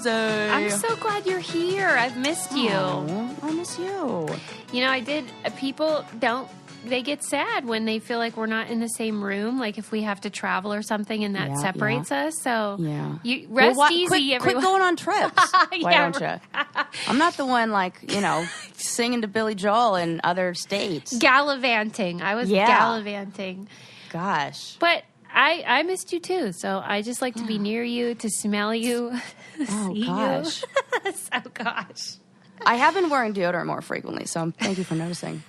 Susie. I'm so glad you're here. I've missed you. Oh, I miss you. You know, I did. People they get sad when they feel like we're not in the same room, like if we have to travel or something and that separates us. So you rest easy, everyone. Quit going on trips. Why don't you? I'm not the one singing to Billy Joel in other states. Gallivanting. I was gallivanting. Gosh. But I missed you too, so I just like to be near you, to smell you, see gosh. you. So gosh. I have been wearing deodorant more frequently, so thank you for noticing.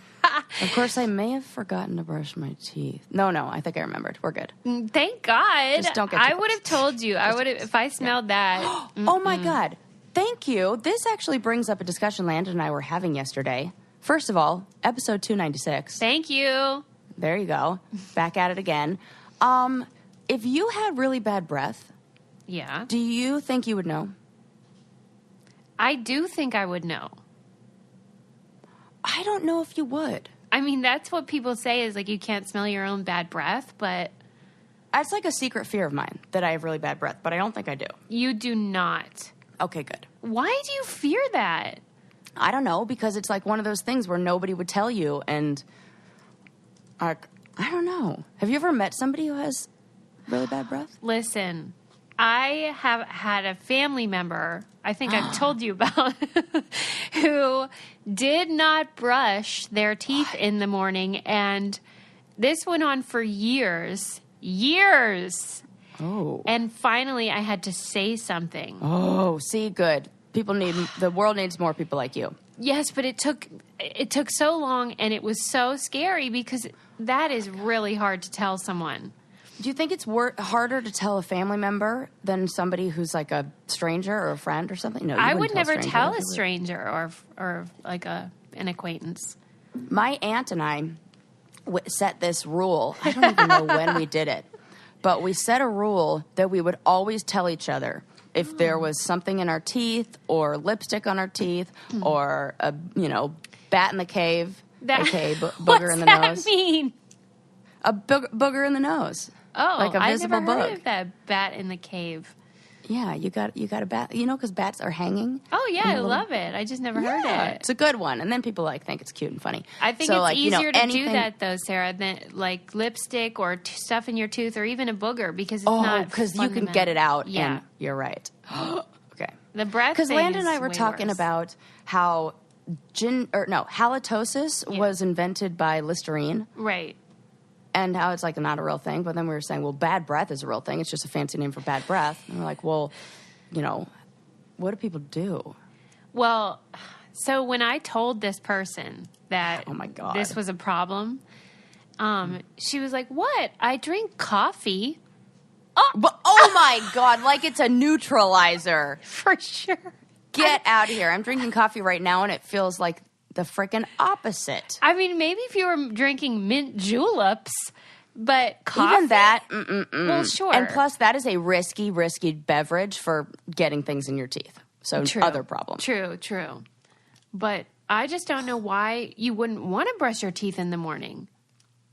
Of course, I may have forgotten to brush my teeth. No, I think I remembered. We're good. Thank God. Just don't get I would have told you. I would have if I smelled that. Oh my God. Thank you. This actually brings up a discussion Landon and I were having yesterday. First of all, episode 296. Thank you. There you go. Back at it again. If you had really bad breath, do you think you would know? I do think I would know. I don't know if you would. I mean, that's what people say is like you can't smell your own bad breath, but... That's like a secret fear of mine, that I have really bad breath, but I don't think I do. You do not. Okay, good. Why do you fear that? I don't know, because it's like one of those things where nobody would tell you, and I don't know. Have you ever met somebody who has really bad breath? Listen, I have had a family member, I think I've told you about, who did not brush their teeth in the morning, and this went on for years. Oh. And finally I had to say something. Oh, see, good. The world needs more people like you. Yes, but it took so long, and it was so scary because that is really hard to tell someone. Do you think it's harder to tell a family member than somebody who's like a stranger or a friend or something? No, I would never tell a stranger or like an acquaintance. My aunt and I set this rule. I don't even know when we did it, but we set a rule that we would always tell each other if there was something in our teeth or lipstick on our teeth or a bat in the cave, booger in the nose. What's that mean? A booger in the nose. Oh, like a visible I never heard bug. of that bat in the cave. Yeah, you got a bat. Because bats are hanging. Oh yeah, I love it. I just never heard it. It's a good one, and then people think it's cute and funny. I think it's easier to do that though, Sarah, than like lipstick or stuff in your tooth or even a booger because it's not. Because you can get it out. Yeah, and you're right. Okay. The breath. Because Landon and I were talking about how halitosis was invented by Listerine. Right. And how it's like not a real thing. But then we were saying, well, bad breath is a real thing. It's just a fancy name for bad breath. And we're like, well, what do people do? Well, so when I told this person that this was a problem, she was like, what? I drink coffee. Oh my God, like it's a neutralizer. For sure. Get out of here. I'm drinking coffee right now and it feels like the freaking opposite. I mean, maybe if you were drinking mint juleps, but coffee? Even that, Well, sure. And plus, that is a risky beverage for getting things in your teeth. So other problems. True. But I just don't know why you wouldn't want to brush your teeth in the morning.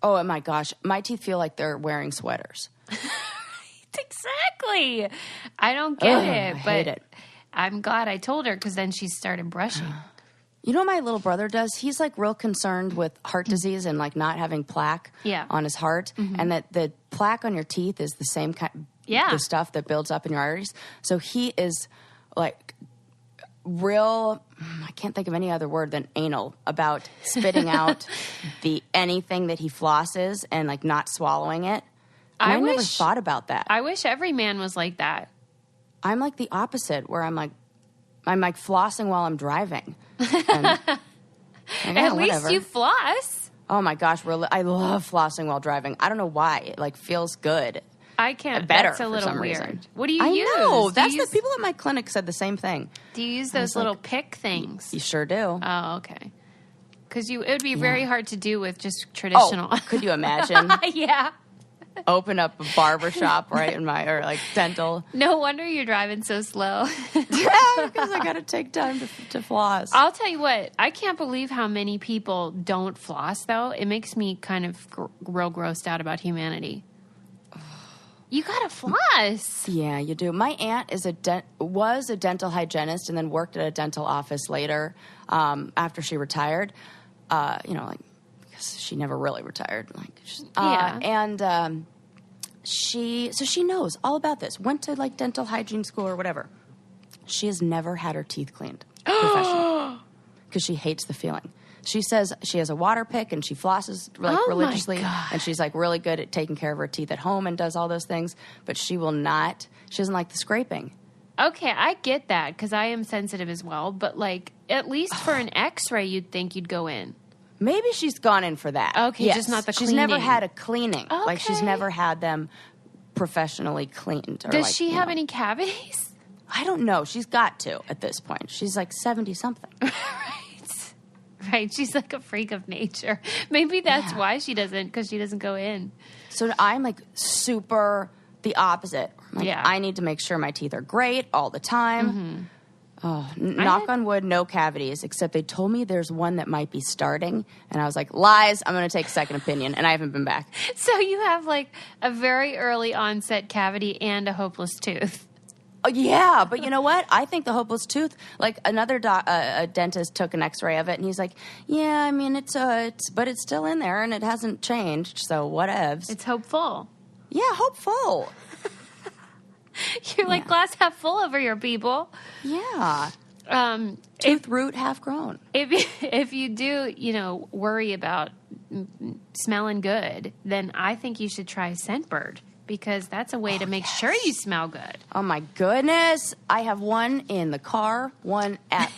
Oh, my gosh. My teeth feel like they're wearing sweaters. Exactly. I don't get it. I but hate it. I'm glad I told her because then she started brushing. You know what my little brother does? He's like real concerned with heart disease and like not having plaque on his heart. Mm-hmm. And that the plaque on your teeth is the same kind the stuff that builds up in your arteries. So he is like real, I can't think of any other word than anal about spitting out anything that he flosses and like not swallowing it. I never thought about that. I wish every man was like that. I'm like the opposite where I'm like flossing while I'm driving. And, at least you floss. Oh my gosh, I love flossing while driving. I don't know why. It like feels good. I can't. Better That's a little for some weird. Reason. What do you use? I know. The people at my clinic said the same thing. Do you use those little pick things? You sure do. Oh, okay. Because it would be very hard to do with just traditional. Oh, could you imagine? Yeah. Open up a barber shop or like dental. No wonder you're driving so slow. Yeah, because I got to take time to floss. I'll tell you what, I can't believe how many people don't floss, though. It makes me kind of real grossed out about humanity. You gotta floss. Yeah, you do. My aunt was a dental hygienist and then worked at a dental office later after she retired. Because she never really retired. And she knows all about this. Went to like dental hygiene school or whatever. She has never had her teeth cleaned professionally because she hates the feeling. She says she has a water pick and she flosses religiously, and she's like really good at taking care of her teeth at home and does all those things. But she doesn't like the scraping. Okay, I get that because I am sensitive as well. But like at least for an X-ray, you'd think you'd go in. Maybe she's gone in for that. Okay, yes. Just not the cleaning. She's never had a cleaning. Okay. Like she's never had them professionally cleaned. Does she have any cavities? I don't know. She's got to at this point. She's like 70-something. Right. She's like a freak of nature. Maybe that's why she doesn't, because she doesn't go in. So I'm like super the opposite. I need to make sure my teeth are great all the time. Mm-hmm. Oh, knock on wood, no cavities, except they told me there's one that might be starting. And I was like, lies, I'm going to take a second opinion. And I haven't been back. So you have like a very early onset cavity and a hopeless tooth. Oh, yeah, but you know what? I think the hopeless tooth, like another a dentist took an X-ray of it, and he's like, yeah, I mean, but it's still in there, and it hasn't changed, so whatevs. It's hopeful. Yeah, hopeful. You're like glass half full over here, people. Yeah. Tooth root half grown. If you do, worry about smelling good, then I think you should try Scentbird. Because that's a way to make sure you smell good. Oh, my goodness. I have one in the car, one at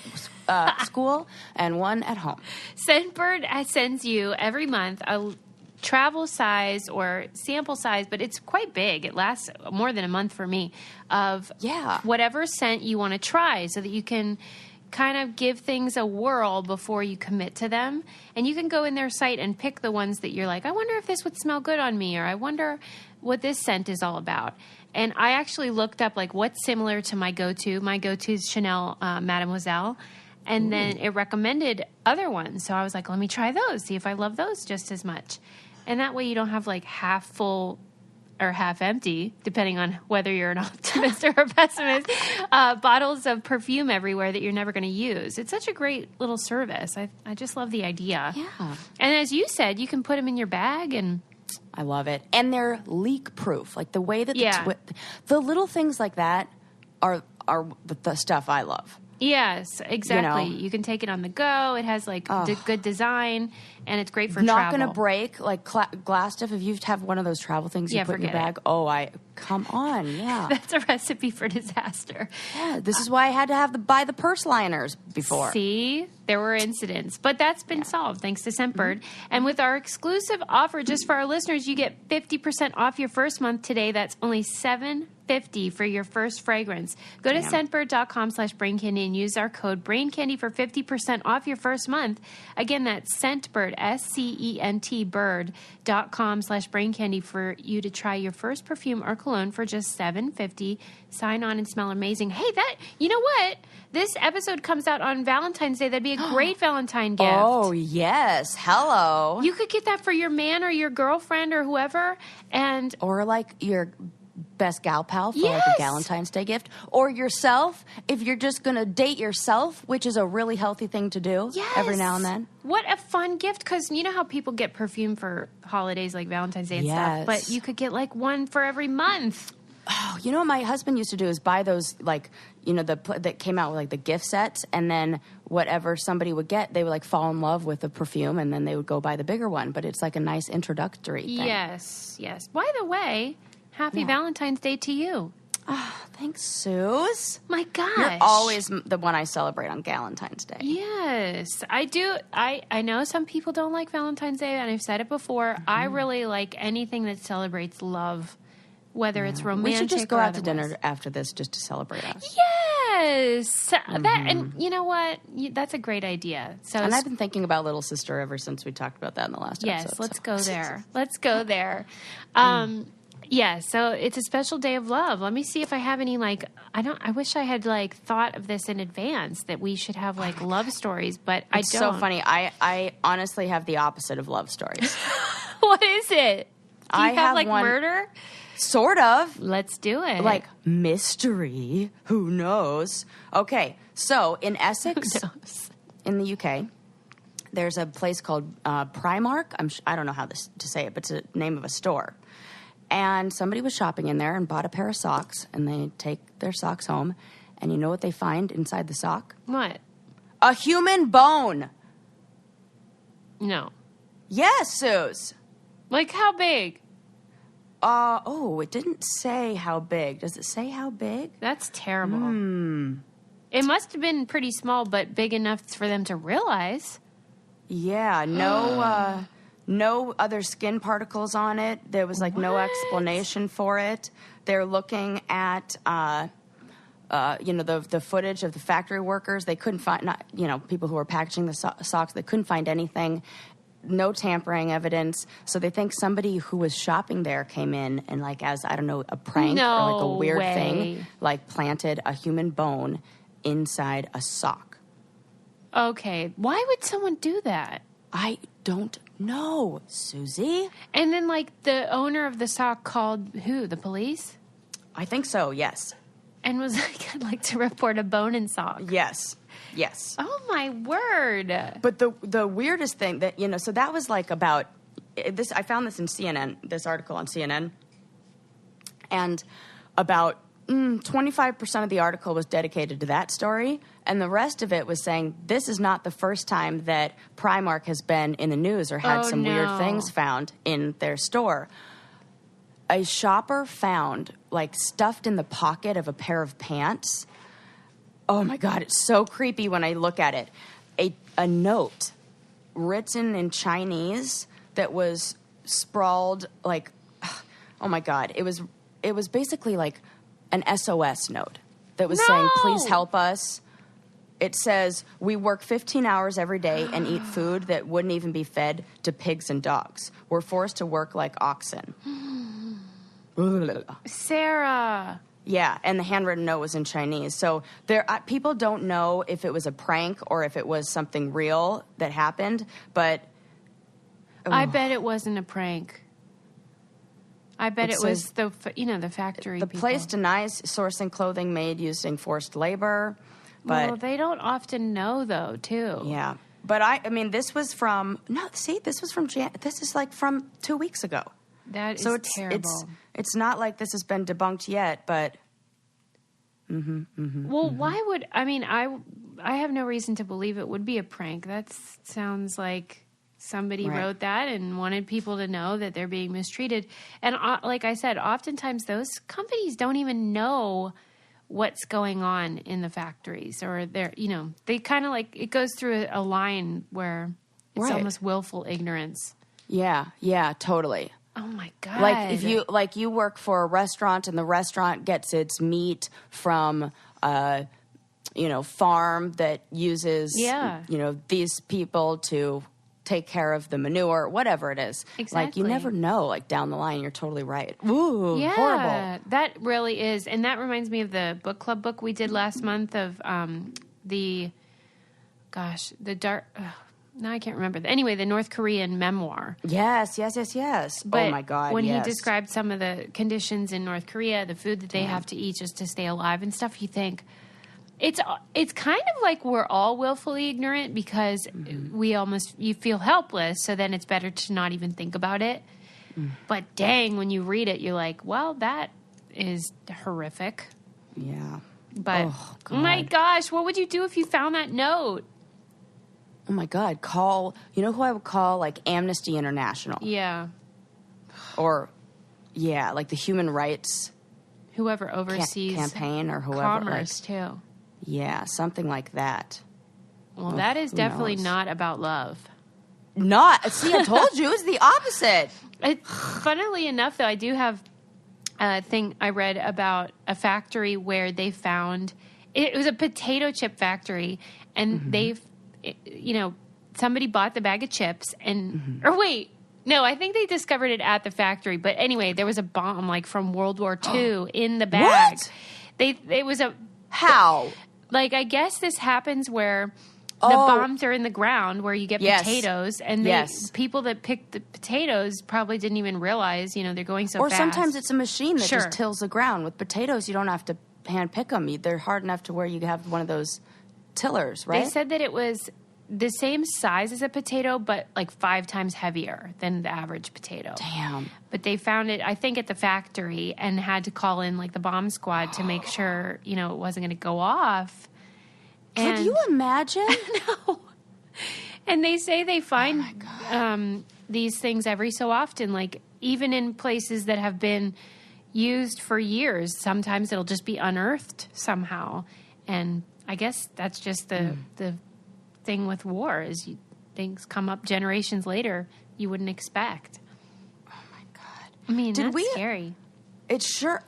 school, and one at home. Scentbird sends you every month a travel size or sample size, but it's quite big. It lasts more than a month for me, of whatever scent you want to try so that you can kind of give things a whirl before you commit to them. And you can go in their site and pick the ones that you're like, I wonder if this would smell good on me, or I wonder what this scent is all about. And I actually looked up like what's similar to my go-to. My go-to is Chanel Mademoiselle. And then it recommended other ones. So I was like, let me try those, see if I love those just as much. And that way you don't have like half full or half empty, depending on whether you're an optimist or a pessimist, bottles of perfume everywhere that you're never going to use. It's such a great little service. I just love the idea. Yeah. And as you said, you can put them in your bag and... I love it. And they're leak proof. Like the way that the little things like that are the stuff I love. Yes, exactly. You can take it on the go. It has like good design, and it's great for travel. Not going to break, like glass stuff. If you have one of those travel things you put in your bag, come on, yeah. That's a recipe for disaster. Yeah, this is why I had to buy the purse liners before. See, there were incidents, but that's been solved thanks to Scentbird. Mm-hmm. And with our exclusive offer, just for our listeners, you get 50% off your first month today. That's only $7.50 for your first fragrance. Go to scentbird.com/braincandy and use our code BRAINCANDY for 50% off your first month. Again, that's Scentbird, SCENT bird.com/braincandy for you to try your first perfume or cologne for just $7.50. Sign on and smell amazing. Hey, you know what? This episode comes out on Valentine's Day. That'd be a great Valentine gift. Oh, yes. Hello. You could get that for your man or your girlfriend or whoever. Or like your best gal pal for like a Valentine's Day gift, or yourself if you're just going to date yourself, which is a really healthy thing to do every now and then. What a fun gift, because you know how people get perfume for holidays like Valentine's Day and stuff, but you could get like one for every month. Oh, you know what my husband used to do is buy those, like, that came out with like the gift sets, and then whatever somebody would get, they would like fall in love with the perfume, and then they would go buy the bigger one. But it's like a nice introductory thing. Yes. By the way, happy Valentine's Day to you. Oh, thanks, Suze. My gosh. You're always the one I celebrate on Valentine's Day. Yes, I do. I know some people don't like Valentine's Day, and I've said it before. Mm-hmm. I really like anything that celebrates love, whether it's romantic or we should just go out to otherwise. dinner after this just to celebrate us. Yes. That, and you know what? That's a great idea. And I've been thinking about Little Sister ever since we talked about that in the last episode. Yes, let's go there. Let's go there. Yeah, so it's a special day of love. Let me see if I have any, I wish I had, thought of this in advance, that we should have, love stories, but I don't. It's so funny. I honestly have the opposite of love stories. What is it? Do you have one, murder? Sort of. Let's do it. Like, mystery. Who knows? Okay, so in Essex, in the UK, there's a place called Primark. I don't know how to say it, but it's the name of a store. And somebody was shopping in there and bought a pair of socks, and they take their socks home. And you know what they find inside the sock? What? A human bone. No. Yes, Suze. Like how big? It didn't say how big. Does it say how big? That's terrible. It must have been pretty small, but big enough for them to realize. Yeah, no other skin particles on it. There was no explanation for it. They're looking at, the footage of the factory workers. They couldn't find, people who were packaging the socks. They couldn't find anything. No tampering evidence. So they think somebody who was shopping there came in and as, I don't know, a prank or a weird thing, planted a human bone inside a sock. Okay. Why would someone do that? I don't know, Susie. And then the owner of the sock called who? The police? I think so, yes. And was like, I'd like to report a bone in sock. Yes. Oh, my word. But the weirdest thing that, so that was about this. I found this in CNN, this article on CNN. And about 25% of the article was dedicated to that story. And the rest of it was saying this is not the first time that Primark has been in the news or had weird things found in their store. A shopper found, stuffed in the pocket of a pair of pants. Oh, my God, it's so creepy when I look at it. A note written in Chinese that was sprawled oh, my God. It was basically an SOS note that was saying, please help us. It says, we work 15 hours every day and eat food that wouldn't even be fed to pigs and dogs. We're forced to work like oxen. Sarah. Yeah, and the handwritten note was in Chinese. So people don't know if it was a prank or if it was something real that happened, but... I bet it wasn't a prank. I bet it was the factory The people. place denies sourcing clothing made using forced labor, but... Well, they don't often know, though, too. Yeah. But this was from... No, see, this was from... This is from 2 weeks ago. That is terrible. It's not like this has been debunked yet, but... Well, why would... I have no reason to believe it would be a prank. That sounds like somebody wrote that and wanted people to know that they're being mistreated. And like I said, oftentimes those companies don't even know what's going on in the factories. Or they're, they kind of it goes through a line where it's almost willful ignorance. Yeah, totally. Oh my God. If you work for a restaurant and the restaurant gets its meat from farm that uses these people to take care of the manure, whatever it is. Exactly. You never know, down the line. You're totally right. Ooh, yeah, horrible. That really is. And that reminds me of the book club book we did last month of the dark... Now I can't remember. Anyway, the North Korean memoir. Yes. But oh, my God, when he described some of the conditions in North Korea, the food that they have to eat just to stay alive and stuff, you think, it's kind of like we're all willfully ignorant because you feel helpless, so then it's better to not even think about it. But dang, when you read it, you're like, well, that is horrific. Yeah. But, oh my gosh, what would you do if you found that note? Oh, my God. You know who I would call? Amnesty International. Yeah. Or, the Human Rights... Whoever oversees... campaign or whoever. Commerce, too. Yeah, something like that. Well, that is definitely not about love. See, I told you. It's the opposite. Funnily enough, though, I do have a thing I read about a factory where they found... It was a potato chip factory, and they've... somebody bought the bag of chips and, or wait, no, I think they discovered it at the factory. But anyway, there was a bomb from World War II in the bag. What? It was how? I guess this happens where The bombs are in the ground where you get potatoes, and people that pick the potatoes probably didn't even realize, they're going so fast. Or sometimes it's a machine that just tills the ground. With potatoes, you don't have to hand pick them. They're hard enough to where you have one of those tillers, right? They said that it was the same size as a potato, but like 5 times heavier than the average potato. Damn. But they found it, I think, at the factory and had to call in like the bomb squad to make sure, it wasn't going to go off. Could you imagine? No. And they say they find these things every so often, like even in places that have been used for years. Sometimes it'll just be unearthed somehow. And I guess that's just the thing with war is things come up generations later you wouldn't expect. Oh, my God. I mean, that's scary. It's sure...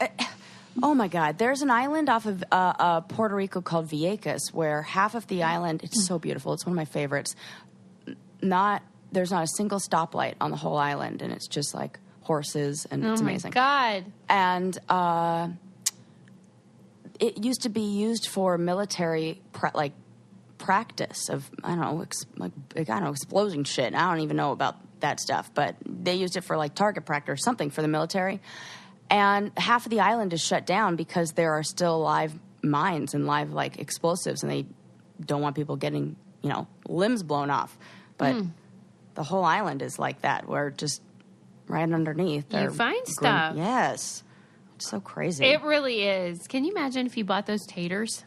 Oh, my God. There's an island off of Puerto Rico called Vieques where half of the island, it's so beautiful. It's one of my favorites. There's not a single stoplight on the whole island, and it's just like horses, and it's amazing. Oh, my God. And it used to be used for military, practice of, exploding shit. I don't even know about that stuff, but they used it for, target practice or something for the military. And half of the island is shut down because there are still live mines and live, explosives, and they don't want people getting, limbs blown off. But the whole island is like that, where just right underneath. You find stuff. Yes. It's so crazy. It really is. Can you imagine if you bought those taters?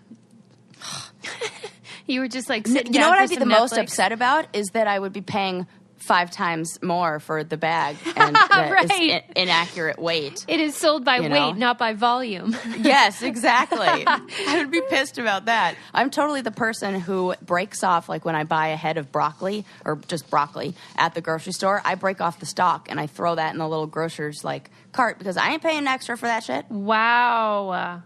You were just, sitting down. You know what I'd be the most upset about is that I would be paying 5 times more for the bag, and that is inaccurate weight. It is sold by weight, not by volume. Yes, exactly. I would be pissed about that. I'm totally the person who breaks off, when I buy a head of broccoli, or just broccoli, at the grocery store, I break off the stalk, and I throw that in the little grocer's, cart, because I ain't paying extra for that shit. Wow.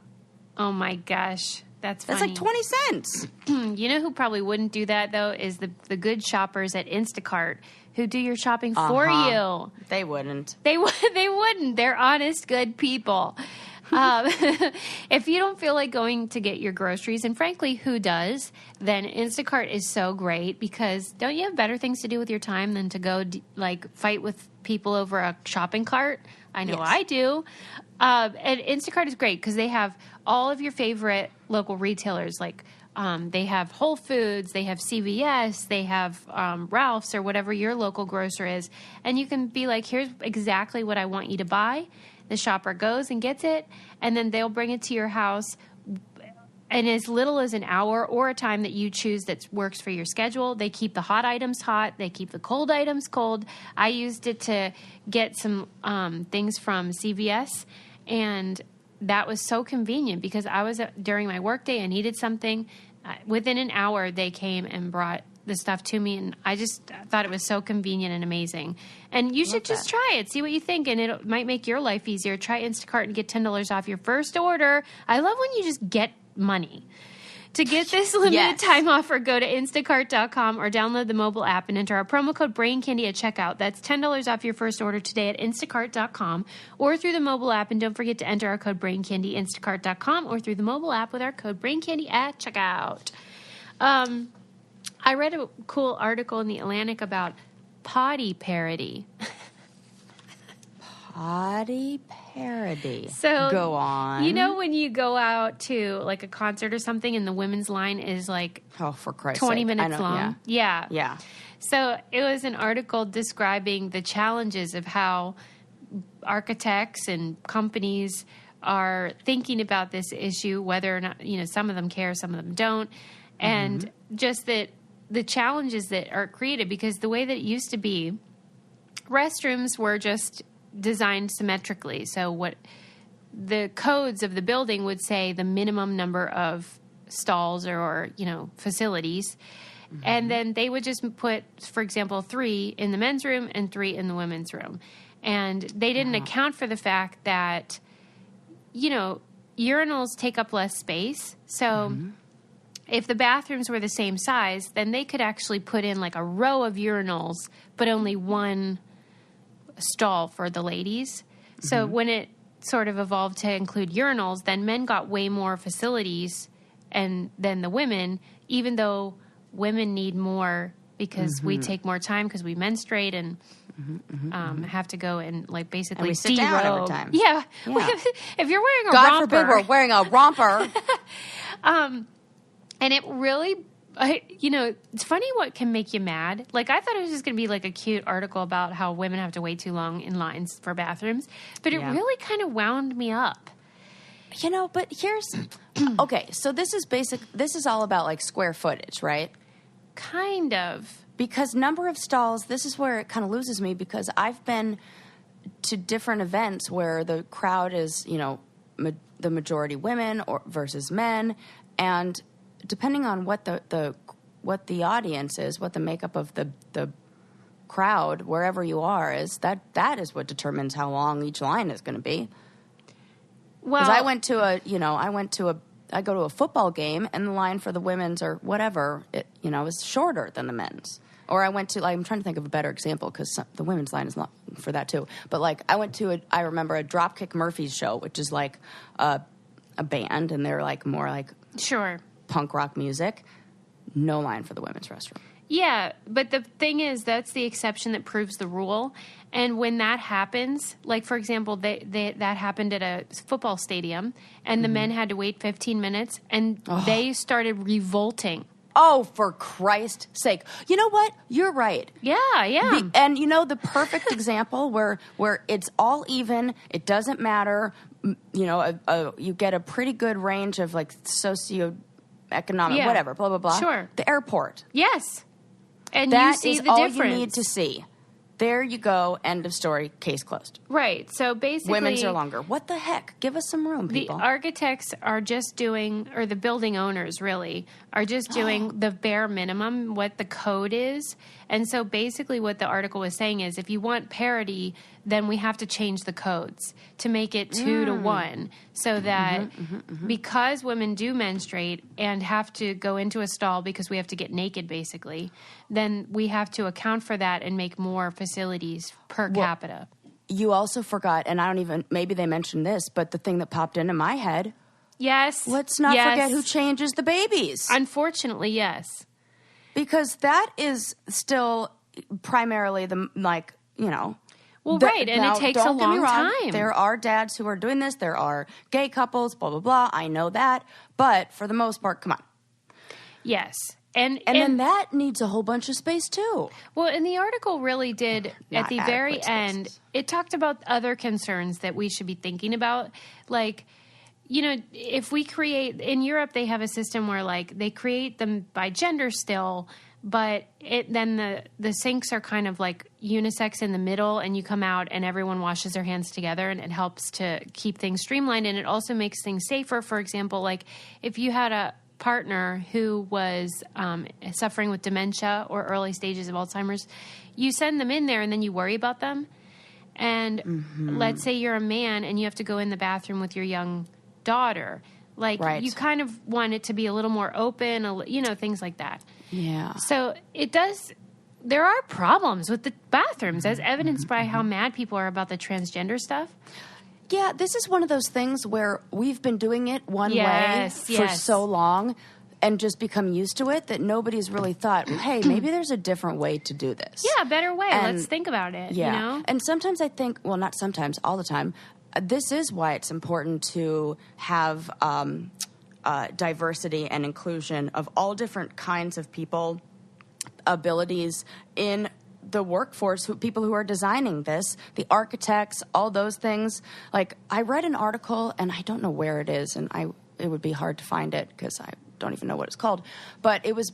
Oh, my gosh. That's funny. That's 20 cents. You know who probably wouldn't do that, though, is the good shoppers at Instacart who do your shopping for you. They wouldn't. They wouldn't. They're honest, good people. If you don't feel like going to get your groceries, and frankly, who does, then Instacart is so great because don't you have better things to do with your time than to go, fight with people over a shopping cart? I know I do. And Instacart is great because they have all of your favorite local retailers, they have Whole Foods, they have CVS, they have Ralph's or whatever your local grocer is. And you can be like, here's exactly what I want you to buy. The shopper goes and gets it, and then they'll bring it to your house in as little as an hour or a time that you choose that works for your schedule. They keep the hot items hot. They keep the cold items cold. I used it to get some things from CVS, and that was so convenient because I was during my workday. I needed something. Within an hour, they came and brought the stuff to me, and I just thought it was so convenient and amazing. And you should just try it, see what you think, and it might make your life easier. Try Instacart and get $10 off your first order. I love when you just get money. To get this limited time offer, go to Instacart.com or download the mobile app and enter our promo code BRAINCANDY at checkout. That's $10 off your first order today at Instacart.com or through the mobile app. And don't forget to enter our code BRAINCANDY, Instacart.com or through the mobile app with our code BRAINCANDY at checkout. I read a cool article in The Atlantic about potty parody. Potty parody. So go on. You know when you go out to a concert or something and the women's line is for Christ's 20 sake. minutes long? Yeah. So it was an article describing the challenges of how architects and companies are thinking about this issue, whether or not, some of them care, some of them don't. And just that the challenges that are created, because the way that it used to be, restrooms were just designed symmetrically. So what the codes of the building would say the minimum number of stalls or facilities. And then they would just put, for example, 3 in the men's room and 3 in the women's room. And they didn't account for the fact that, urinals take up less space. So if the bathrooms were the same size, then they could actually put in a row of urinals, but only one stall for the ladies. So when it sort of evolved to include urinals, then men got way more facilities than the women, even though women need more because we take more time because we menstruate and have to go and like basically and we sit down every time. Yeah. If you're wearing a God romper. forbid we're wearing a romper. And it really, it's funny what can make you mad. Like, I thought it was just going to be like a cute article about how women have to wait too long in lines for bathrooms. But it really kind of wound me up. But here's, okay, so this is all about like square footage, right? Kind of. Because number of stalls, this is where it kind of loses me because I've been to different events where the crowd is, the majority women versus men, and depending on what the audience is, what the makeup of the crowd, wherever you are, is, that is what determines how long each line is going to be. Well, because I go to a football game and the line for the women's or whatever, is shorter than the men's. Or I went to, I'm trying to think of a better example because the women's line is not for that too. But like I went to I remember a Dropkick Murphys show, which is like a band, and they're like more like punk rock music. No line for the women's restroom. Yeah, but the thing is, that's the exception that proves the rule. And when that happens, like, for example, that happened at a football stadium, and the men had to wait 15 minutes, and they started revolting. Oh, for Christ's sake. You know what? You're right. Yeah. And the perfect example where it's all even, it doesn't matter, you get a pretty good range of, like, socioeconomic, whatever, blah, blah, blah. Sure. The airport. Yes. And that you see is the all difference. You need to see. There you go. End of story. Case closed. Right. So basically, women's are longer. What the heck? Give us some room, people. The architects are just doing, or the building owners really, are just doing the bare minimum, what the code is. And so basically what the article was saying is if you want parity, then we have to change the codes to make it 2-to-1 so that because women do menstruate and have to go into a stall because we have to get naked basically, then we have to account for that and make more facilities per capita. You also forgot, and maybe they mentioned this, but the thing that popped into my head. Yes. Let's not forget who changes the babies. Unfortunately, yes. Because that is still primarily Well, right, and it takes a long time. There are dads who are doing this. There are gay couples, blah, blah, blah. I know that. But for the most part, come on. Yes. And then that needs a whole bunch of space, too. Well, and the article really did, at the very end, it talked about other concerns that we should be thinking about. Like, if we create, in Europe, they have a system where, like, they create them by gender still, but then the sinks are kind of like unisex in the middle, and you come out and everyone washes their hands together, and it helps to keep things streamlined, and it also makes things safer. For example, like if you had a partner who was suffering with dementia or early stages of Alzheimer's, you send them in there and then you worry about them. And let's say you're a man and you have to go in the bathroom with your young daughter. Like, you kind of want it to be a little more open, things like that. Yeah. So there are problems with the bathrooms, as evidenced by how mad people are about the transgender stuff. Yeah, this is one of those things where we've been doing it one way for so long and just become used to it that nobody's really thought, hey, maybe there's a different way to do this. Yeah, a better way. Let's think about it, And sometimes I think, well, not sometimes, all the time, this is why it's important to have diversity and inclusion of all different kinds of people, abilities in the workforce, people who are designing this, the architects, all those things. Like, I read an article, and I don't know where it is, and it would be hard to find it because I don't even know what it's called. But it was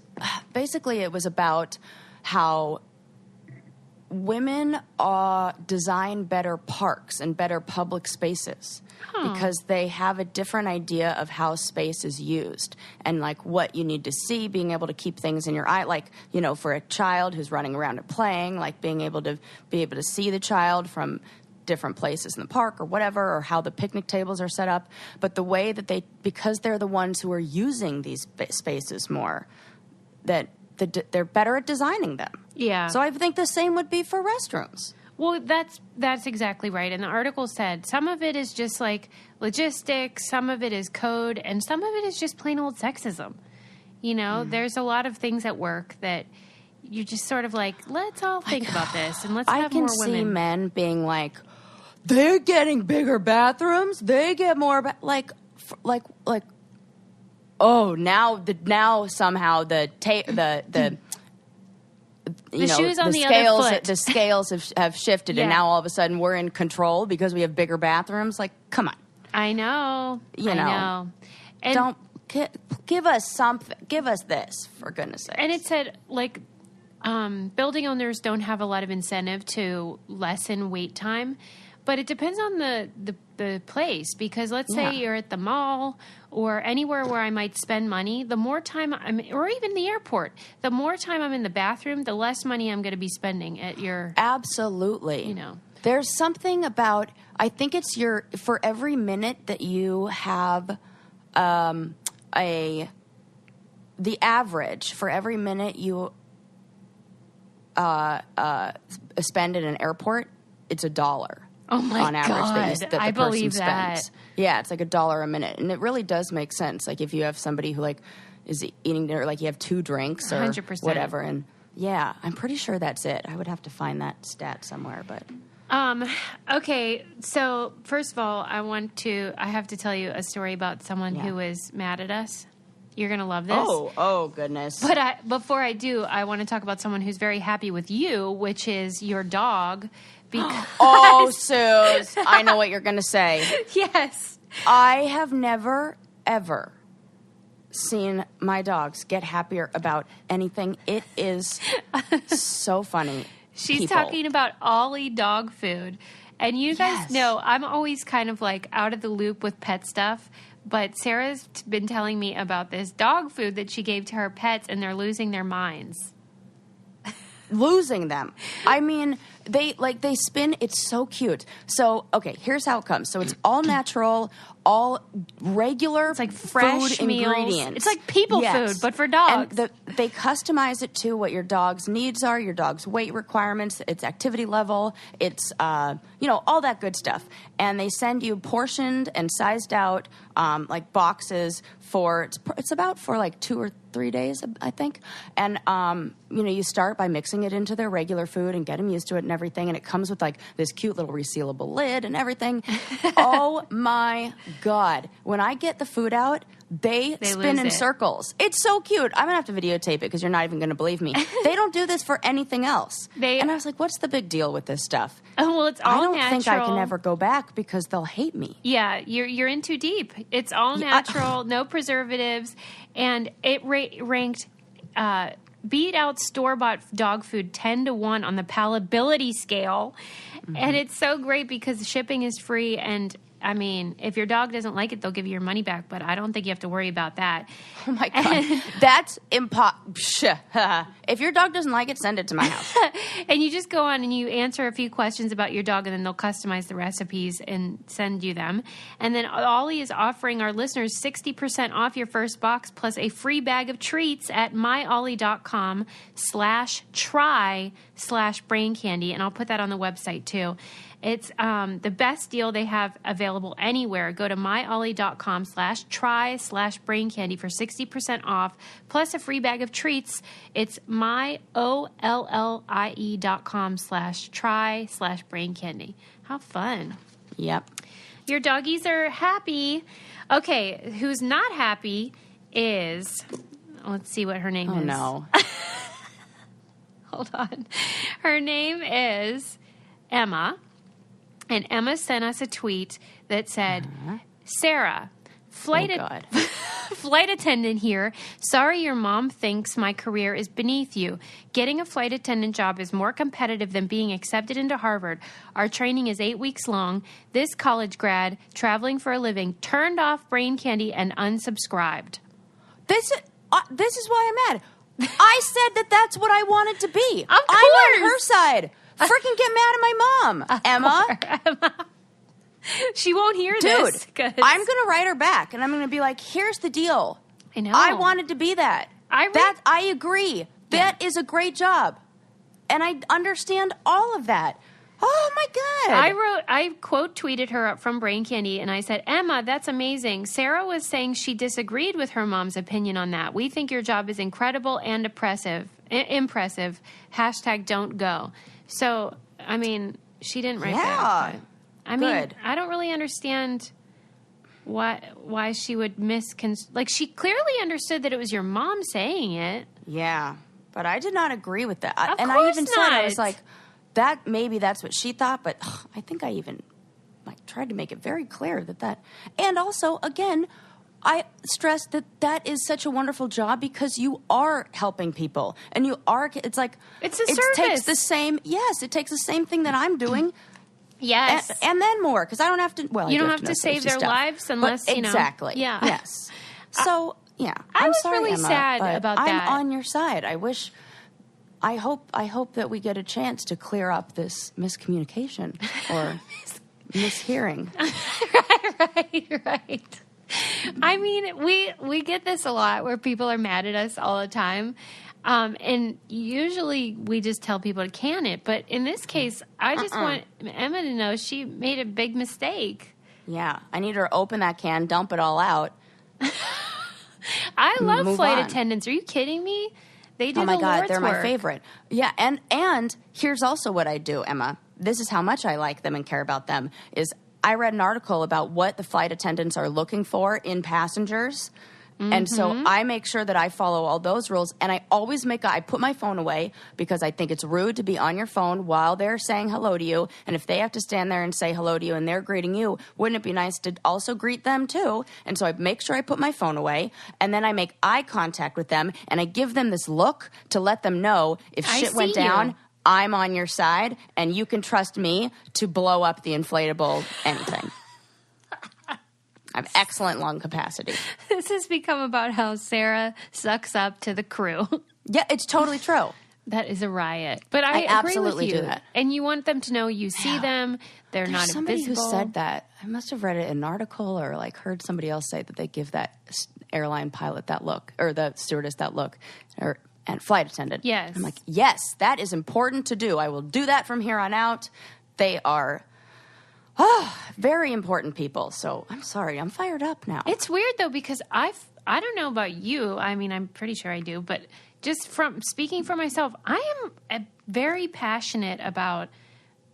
about how women design better parks and better public spaces because they have a different idea of how space is used and like what you need to see, being able to keep things in your eye, like, for a child who's running around and playing, like being able to see the child from different places in the park or whatever, or how the picnic tables are set up. But the way that because they're the ones who are using these spaces more, that they're better at designing them. Yeah. So I think the same would be for restrooms. Well, that's exactly right. And the article said some of it is just like logistics, some of it is code, and some of it is just plain old sexism. You know, there's a lot of things at work that you're just sort of like, let's all think about this and let's have more women. I can see men being like, they're getting bigger bathrooms. They get more, oh, now somehow the shoes on the scales, other foot. The scales have shifted, and now all of a sudden we're in control because we have bigger bathrooms. Like, come on. I know. I know. And don't give us something. Give us this, for goodness sakes. And it said, like, building owners don't have a lot of incentive to lessen wait time, but it depends on the place, because let's say you're at the mall or anywhere where I might spend money, the more time or even the airport, the more time I'm in the bathroom, the less money I'm going to be spending at your... Absolutely. You know. There's something about, I think it's for every minute that you have the average, for every minute you spend at an airport, it's $1. Oh my on average, God. that I the person believe that. spends. Yeah, it's like $1 a minute, and it really does make sense. Like if you have somebody who like is eating dinner, like you have 2 drinks or 100%. whatever, and yeah, I'm pretty sure that's it. I would have to find that stat somewhere, but. Okay, so first of all, I have to tell you a story about someone who was mad at us. You're going to love this. Oh, goodness. But before I do, I want to talk about someone who's very happy with you, which is your dog. Oh, Suze, I know what you're going to say. Yes. I have never, ever seen my dogs get happier about anything. It is so funny. She's talking about Ollie Dog Food. And you guys know I'm always kind of like out of the loop with pet stuff. But Sarah's been telling me about this dog food that she gave to her pets, and they're losing their minds. Losing them. I mean, they spin. It's so cute. So, okay, here's how it comes. So it's all natural, all regular, it's like fresh food meals. Ingredients. It's like people food, but for dogs. And they customize it to what your dog's needs are, your dog's weight requirements, its activity level, its all that good stuff. And they send you portioned and sized out like boxes for it's about for like 2 or 3 days, I think. And you start by mixing it into their regular food and get them used to it and everything. And it comes with like this cute little resealable lid and everything. Oh my God. When I get the food out, they spin in circles. It's so cute. I'm going to have to videotape it because you're not even going to believe me. They don't do this for anything else. And I was like, what's the big deal with this stuff? Oh, well, it's all natural. I don't think I can ever go back because they'll hate me. Yeah, you're in too deep. It's all natural, no preservatives. And it ranked... beat out store-bought dog food 10-1 on the palatability scale. Mm-hmm. And it's so great because shipping is free. And, I mean, if your dog doesn't like it, they'll give you your money back. But I don't think you have to worry about that. Oh, my God. That's impossible. If your dog doesn't like it, send it to my house. And you just go on and you answer a few questions about your dog, and then they'll customize the recipes and send you them. And then Ollie is offering our listeners 60% off your first box plus a free bag of treats at myollie.com/try/brain candy. And I'll put that on the website, too. It's the best deal they have available anywhere. Go to myollie.com/try/brain candy for 60% off, plus a free bag of treats. It's myollie.com/try/brain candy. How fun. Yep. Your doggies are happy. Okay, who's not happy is, let's see what her name is. Oh, no. Hold on. Her name is Emma. And Emma sent us a tweet that said, Sarah, flight attendant here. Sorry your mom thinks my career is beneath you. Getting a flight attendant job is more competitive than being accepted into Harvard. Our training is 8 weeks long. This college grad, traveling for a living, turned off brain candy and unsubscribed. This is why I'm mad. I said that's what I wanted to be. Of course. I'm on her side. Freaking get mad at my mom, Emma. She won't hear this. Dude, I'm going to write her back, and I'm going to be like, here's the deal. I know. I wanted to be that. I agree. That is a great job. And I understand all of that. Oh, my God. I quote tweeted her from Brain Candy, and I said, Emma, that's amazing. Sarah was saying she disagreed with her mom's opinion on that. We think your job is incredible and impressive. #don't go. So, I mean, she didn't write that. But, I mean, I don't really understand why she would like, she clearly understood that it was your mom saying it. Yeah, but I did not agree with that. Of and course I even not. said, I was like, that maybe that's what she thought, but I think I even tried to make it very clear that. And also, again, I stress that is such a wonderful job because you are helping people, and you are. It's like it's a service. Takes the same. Yes, it takes the same thing that I'm doing. Yes, and then more because I don't have to. Well, you don't have to save their lives unless you know. Exactly. Yeah. Yes. So yeah, I was sorry, really Emma, sad about that. I'm on your side. I hope that we get a chance to clear up this miscommunication or mishearing. Right. I mean, we get this a lot where people are mad at us all the time. And usually we just tell people to can it. But in this case, I just want Emma to know she made a big mistake. Yeah. I need her to open that can, dump it all out. I love flight attendants. Are you kidding me? They do. Oh my God, they're work. My favorite. Yeah, and here's also what I do, Emma. This is how much I like them and care about them. Is I read an article about what the flight attendants are looking for in passengers. Mm-hmm. And so I make sure that I follow all those rules. And I always I put my phone away because I think it's rude to be on your phone while they're saying hello to you. And if they have to stand there and say hello to you and they're greeting you, wouldn't it be nice to also greet them too? And so I make sure I put my phone away. And then I make eye contact with them. And I give them this look to let them know if shit went down, I'm on your side. And you can trust me to blow up the inflatable anything. I have excellent lung capacity. This has become about how Sarah sucks up to the crew. Yeah, it's totally true. That is a riot. But I agree absolutely with you. Do that. And you want them to know you see them. There's not somebody invisible. Who said that. I must have read it in an article or heard somebody else say that they give that airline pilot that look or the stewardess that look and flight attendant. Yes. I'm like, yes, that is important to do. I will do that from here on out. They are... very important people. So I'm sorry, I'm fired up now. It's weird though because I don't know about you. I mean, I'm pretty sure I do, but just from speaking for myself, I am very passionate about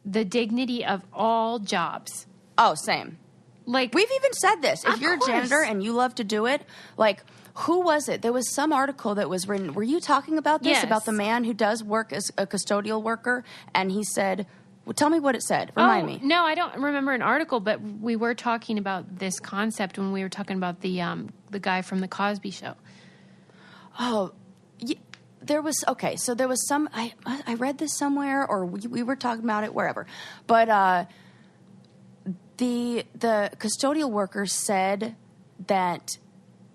the dignity of all jobs. Oh, same. Like we've even said this. If you're a janitor and you love to do it, who was it? There was some article that was written. Were you talking about this? Yes. About the man who does work as a custodial worker, and he said. Well, tell me what it said. Remind me. No, I don't remember an article, but we were talking about this concept when we were talking about the guy from the Cosby Show. Oh, there was So there was some. I read this somewhere, or we were talking about it wherever. But the custodial worker said that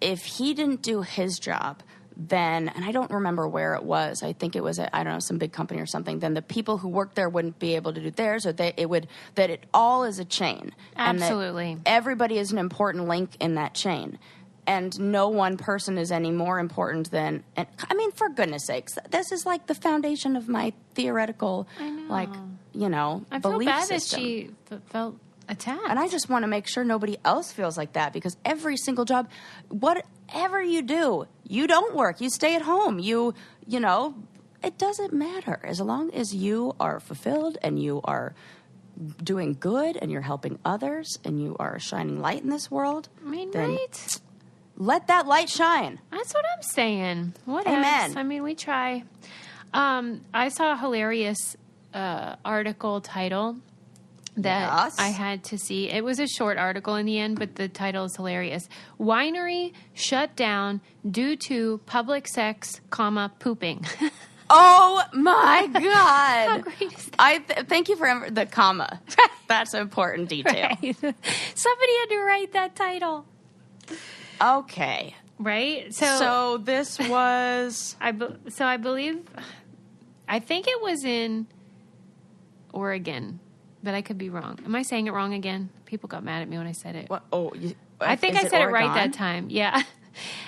if he didn't do his job. Then, and I don't remember where it was. I think it was some big company or something. Then the people who worked there wouldn't be able to do theirs, or that it all is a chain. Absolutely, and that everybody is an important link in that chain, and no one person is any more important than. And I mean, for goodness sakes, this is like the foundation of my theoretical, I feel belief bad system. that she felt attacked, and I just want to make sure nobody else feels like that because every single job, whatever you do, you don't work, you stay at home, you know, it doesn't matter as long as you are fulfilled and you are doing good and you're helping others and you are a shining light in this world. I mean, then right? Let that light shine. That's what I'm saying. What Amen. else? I mean, we try. I saw a hilarious article title that I had to see. It was a short article in the end, but the title is hilarious. Winery shut down due to public sex, pooping. Oh my God! How great is that? Thank you for the comma. That's an important detail. Right. Somebody had to write that title. Okay. Right. So this was. I believe. I think it was in Oregon. But I could be wrong. Am I saying it wrong again? People got mad at me when I said it. What? I think I said Oregon? it right that time. Yeah.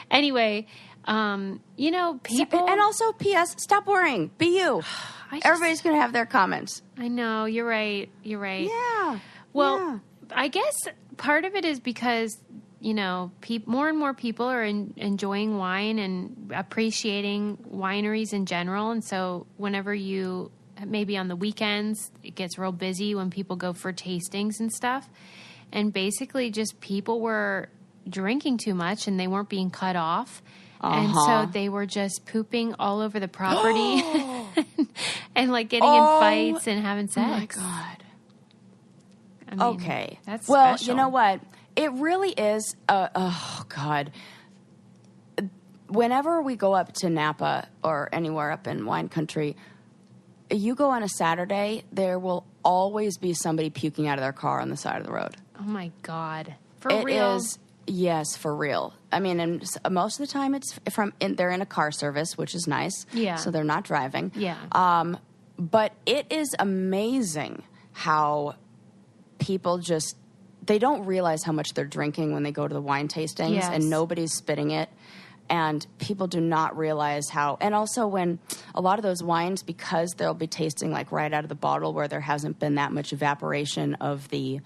Anyway, People... And also, P.S., stop worrying. Be you. Everybody's going to have their comments. I know. You're right. Yeah. Well, yeah. I guess part of it is because, more and more people are enjoying wine and appreciating wineries in general. And so whenever you, maybe on the weekends, it gets real busy when people go for tastings and stuff. And basically just people were drinking too much and they weren't being cut off. And so they were just pooping all over the property and like getting in fights and having sex. Oh my God. I mean, okay. That's well, special. You know what? It really is. Oh God. Whenever we go up to Napa or anywhere up in wine country, you go on a Saturday, there will always be somebody puking out of their car on the side of the road. Oh my God. For real? It is. Yes, for real. I mean, and most of the time it's they're in a car service, which is nice. Yeah. So they're not driving. Yeah. But it is amazing how people they don't realize how much they're drinking when they go to the wine tastings, and nobody's spitting it. And people do not realize how, and also when a lot of those wines, because they'll be tasting like right out of the bottle where there hasn't been that much evaporation of the,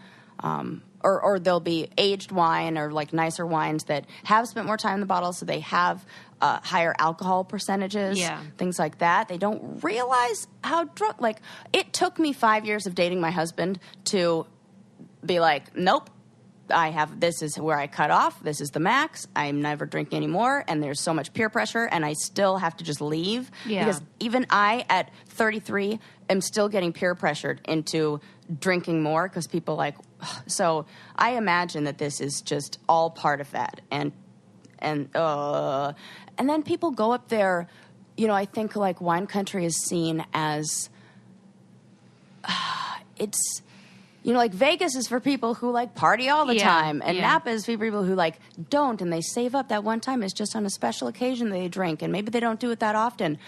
or they'll be aged wine or like nicer wines that have spent more time in the bottle, so they have higher alcohol percentages, things like that. They don't realize how drunk, like it took me 5 years of dating my husband to be like, nope. This is where I cut off. This is the max. I'm never drinking anymore. And there's so much peer pressure, and I still have to just leave. Yeah. Because even I, at 33, am still getting peer pressured into drinking more because people like, so I imagine that this is just all part of that. And then people go up there, I think like wine country is seen as, it's, like Vegas is for people who like party all the time, and Napa is for people who like don't, and they save up that one time. It's just on a special occasion they drink, and maybe they don't do it that often,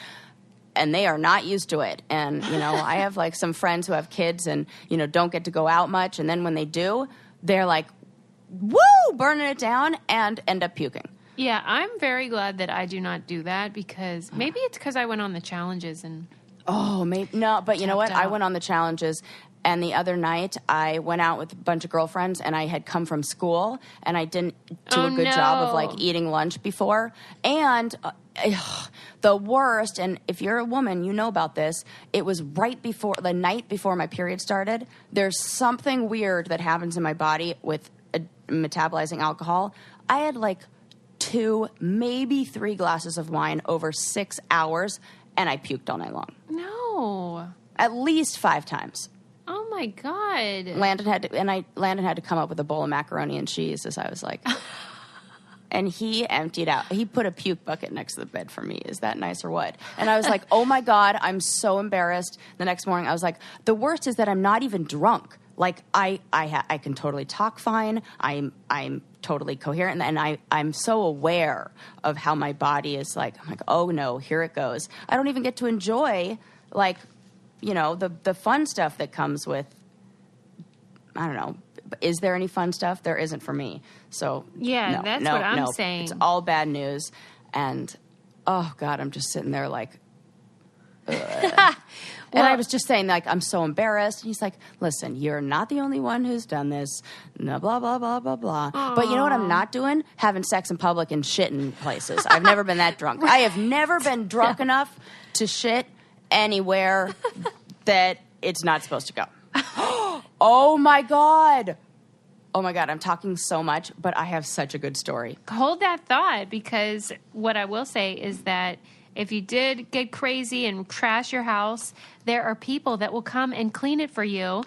and they are not used to it. And I have like some friends who have kids and don't get to go out much, and then when they do, they're like, woo, burning it down and end up puking. Yeah, I'm very glad that I do not do that, because maybe it's because I went on the challenges and maybe no, but you know what? out. I went on the challenges. And the other night, I went out with a bunch of girlfriends, and I had come from school, and I didn't do a good job of, like, eating lunch before. And the worst, and if you're a woman, you know about this, it was right before, the night before my period started. There's something weird that happens in my body with metabolizing alcohol. I had, like, 2, maybe 3 glasses of wine over 6 hours, and I puked all night long. No. At least 5 times. Oh my God! Landon had to come up with a bowl of macaroni and cheese, as I was like, and he emptied out. He put a puke bucket next to the bed for me. Is that nice or what? And I was like, oh my God, I'm so embarrassed. The next morning, I was like, the worst is that I'm not even drunk. Like I can totally talk fine. I'm totally coherent, and I'm so aware of how my body is like. I'm like, oh no, here it goes. I don't even get to enjoy like. The fun stuff that comes with, I don't know, is there any fun stuff? There isn't for me. So, that's what I'm saying. It's all bad news. And, oh, God, I'm just sitting there like, and I was just saying, like, I'm so embarrassed. And he's like, listen, you're not the only one who's done this. No, blah, blah, blah, blah, blah. Aww. But you know what I'm not doing? Having sex in public and shit in places. I've never been that drunk. I have never been drunk enough to shit anywhere that it's not supposed to go. Oh my God, I'm talking so much, but I have such a good story. Hold that thought, because what I will say is that if you did get crazy and trash your house, there are people that will come and clean it for you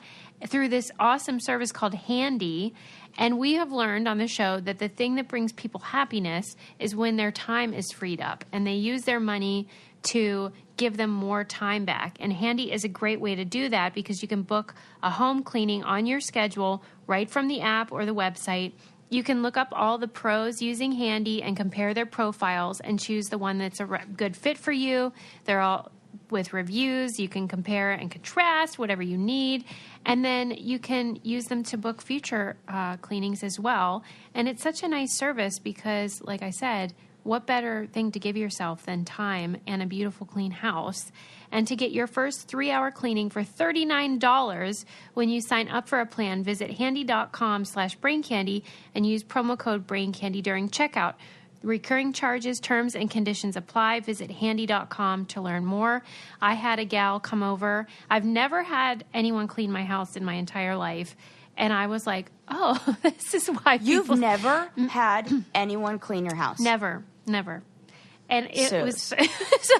through this awesome service called Handy. And we have learned on the show that the thing that brings people happiness is when their time is freed up and they use their money to give them more time back. And Handy is a great way to do that, because you can book a home cleaning on your schedule right from the app or the website. You can look up all the pros using Handy and compare their profiles and choose the one that's a good fit for you. They're all with reviews. You can compare and contrast whatever you need. And then you can use them to book future cleanings as well. And it's such a nice service because, like I said, what better thing to give yourself than time and a beautiful, clean house? And to get your first 3-hour cleaning for $39 when you sign up for a plan, visit handy.com/braincandy and use promo code braincandy during checkout. Recurring charges, terms, and conditions apply. Visit handy.com to learn more. I had a gal come over. I've never had anyone clean my house in my entire life. And I was like, oh, this is why You've never had anyone clean your house? Never. And it was a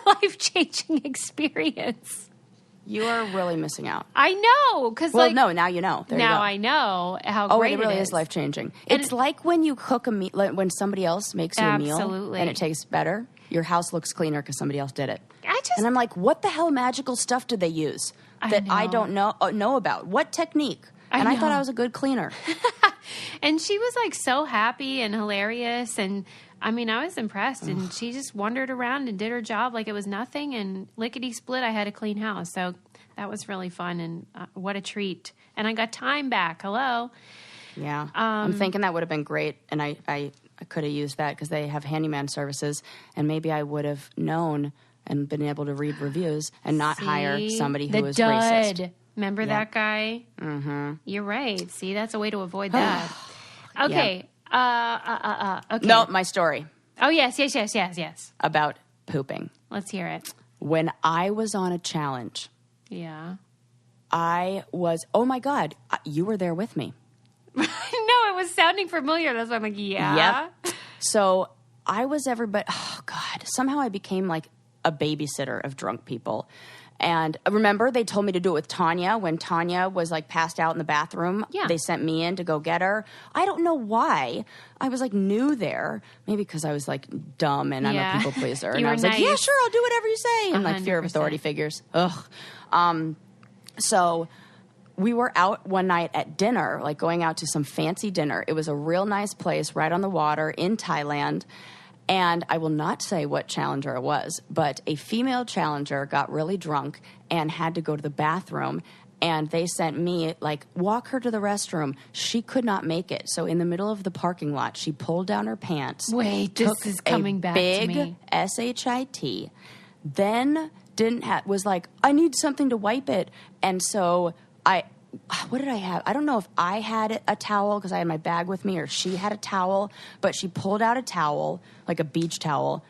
life-changing experience. You are really missing out. I know. No, now you know. I know how great it is. It really is life-changing. It's like when you cook a meal, like when somebody else makes you a meal and it tastes better, your house looks cleaner because somebody else did it. And I'm like, what the hell magical stuff did they use that I don't know about? What technique? And I thought I was a good cleaner. And she was like so happy and hilarious. And I mean, I was impressed. And she just wandered around and did her job like it was nothing. And lickety-split, I had a clean house. So that was really fun. And what a treat. And I got time back. Hello. Yeah. I'm thinking that would have been great. And I could have used that because they have handyman services. And maybe I would have known and been able to read reviews and not hire somebody who was racist. Remember that guy? Mm-hmm. You're right. See, that's a way to avoid that. Okay. Okay. No, my story. Oh, yes. About pooping. Let's hear it. When I was on a challenge. Yeah. I was, oh my God, you were there with me. No, it was sounding familiar. That's why I'm like, yeah. Yep. So I was everybody, oh God, somehow I became like a babysitter of drunk people. And remember, they told me to do it with Tanya when Tanya was like passed out in the bathroom. Yeah. They sent me in to go get her. I don't know why. I was like new there. Maybe because I was like dumb and I'm a people pleaser. And I was like, yeah, sure, I'll do whatever you say. And like fear of authority figures. Ugh. So we were out one night at dinner, like going out to some fancy dinner. It was a real nice place right on the water in Thailand. And I will not say what challenger it was, but a female challenger got really drunk and had to go to the bathroom. And they sent me, like, walk her to the restroom. She could not make it. So in the middle of the parking lot, she pulled down her pants. Wait, this is coming back to me. Big SHIT. Then was like, I need something to wipe it. And so what did I have? I don't know if I had a towel because I had my bag with me or she had a towel, but she pulled out a towel, like a beach towel,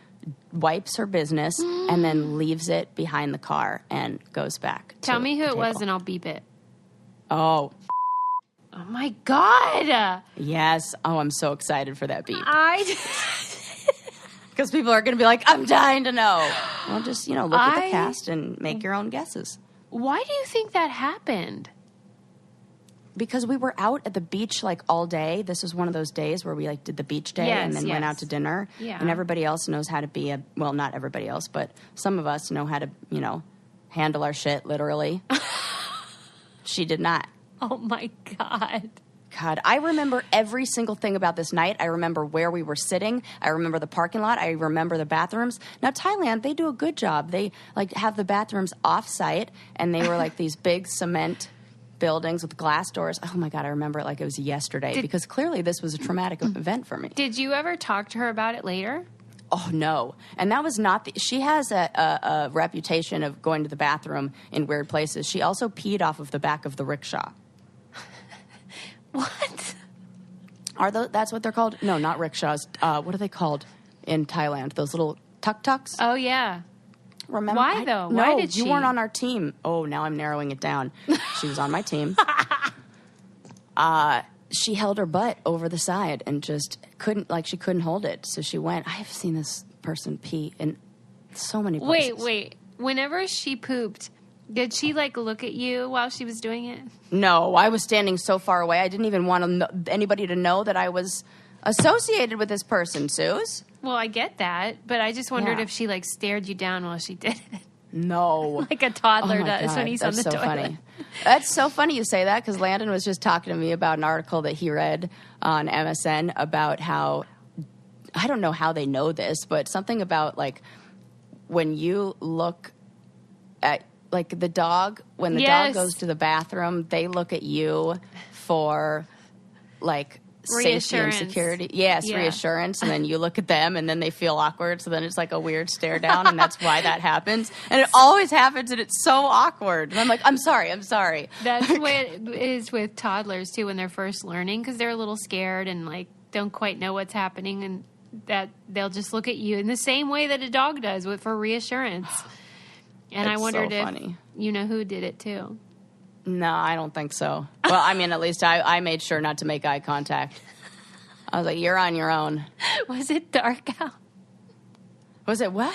wipes her business, and then leaves it behind the car and goes back. Tell me who it was and I'll beep it. Oh my God. Yes. Oh, I'm so excited for that beep. Because people are going to be like, I'm dying to know. Well, just, look at the cast and make your own guesses. Why do you think that happened? Because we were out at the beach like all day. This was one of those days where we like did the beach day and then went out to dinner. Yeah. And everybody else knows how to be not everybody else, but some of us know how to, handle our shit literally. She did not. Oh my God. God, I remember every single thing about this night. I remember where we were sitting. I remember the parking lot. I remember the bathrooms. Now, Thailand, they do a good job. They like have the bathrooms off-site, and they were like these big cement buildings with glass doors. Oh my God, I remember it like it was yesterday because clearly this was a traumatic event for me. Did you ever talk to her about it later? Oh, no. And that was not she has a reputation of going to the bathroom in weird places. She also peed off of the back of the rickshaw. What? That's what they're called? No, not rickshaws. What are they called in Thailand? Those little tuk-tuks? Oh, yeah. Remember? Why, though? No, Why did she? You weren't on our team. Oh, now I'm narrowing it down. She was on my team. She held her butt over the side and just she couldn't hold it. So she went, I have seen this person pee in so many places. Wait. Whenever she pooped, did she look at you while she was doing it? No, I was standing so far away. I didn't even want anybody to know that I was associated with this person, Suze. Well, I get that, but I just wondered if she stared you down while she did it. No. Like a toddler does when he's on the toilet. Funny. That's so funny you say that because Landon was just talking to me about an article that he read on MSN about how, I don't know how they know this, but something about when you look at the dog, when the dog goes to the bathroom, they look at you for safety and security. Yes, reassurance. And then you look at them and then they feel awkward. So then it's like a weird stare down, and that's why that happens. And it always happens, and it's so awkward. And I'm like, I'm sorry. That's the way it is with toddlers too when they're first learning, because they're a little scared and like don't quite know what's happening, and that they'll just look at you in the same way that a dog does for reassurance. And I wondered if you know who did it too. No, I don't think so. Well, I mean, at least I made sure not to make eye contact. I was like, you're on your own. Was it dark out? Was it what?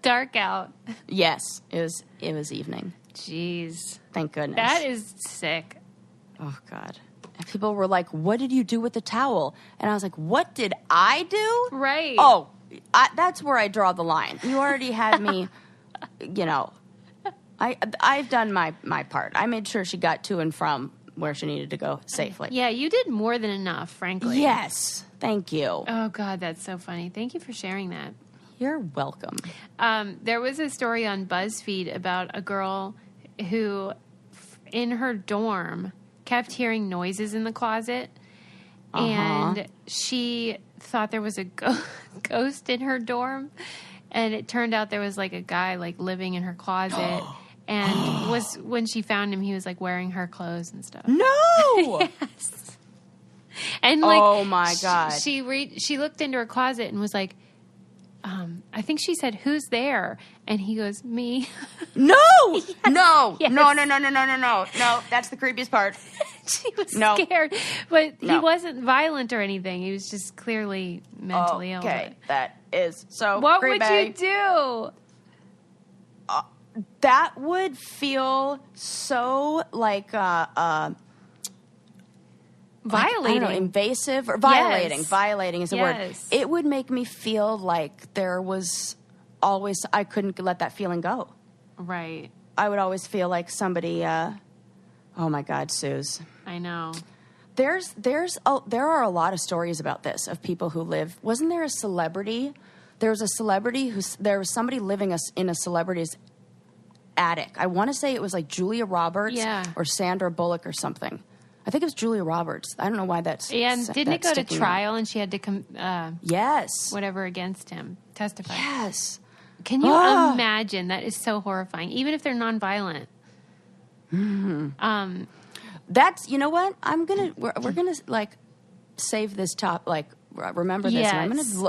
Dark out. Yes, it was evening. Jeez. Thank goodness. That is sick. Oh, God. And people were like, what did you do with the towel? And I was like, what did I do? Right. Oh, that's where I draw the line. You already had me, you know. I've done my part. I made sure she got to and from where she needed to go safely. Yeah, you did more than enough, frankly. Yes. Thank you. Oh, God, that's so funny. Thank you for sharing that. You're welcome. There was a story on BuzzFeed about a girl who, in her dorm, kept hearing noises in the closet. And she thought there was a ghost in her dorm. And it turned out there was like a guy like living in her closet. And when she found him, he was like wearing her clothes and stuff. No. Yes. And like, oh my God. She looked into her closet and was like, I think she said, "Who's there?" And he goes, "Me." No. Yes. No. Yes. No. That's the creepiest part. She was scared, but he wasn't violent or anything. He was just clearly mentally ill. Okay, that is so. What creepy. would you do? That would feel so like violating. I don't know, invasive or violating. Yes. Violating is the word. It would make me feel like there was always, I couldn't let that feeling go. Right. I would always feel like somebody, oh my God, Suze. I know. There are a lot of stories about this, of people who live. Wasn't there a celebrity? There was a celebrity there was somebody living in a celebrity's attic. I want to say it was like Julia Roberts or Sandra Bullock or something. I think it was Julia Roberts. I don't know why that's... Yeah, and didn't it go to trial and she had to yes. whatever against him, testify? Yes. Can you imagine? That is so horrifying, even if they're nonviolent. Mm-hmm. That's, you know what? We're gonna like save this top, like remember this. Yes. And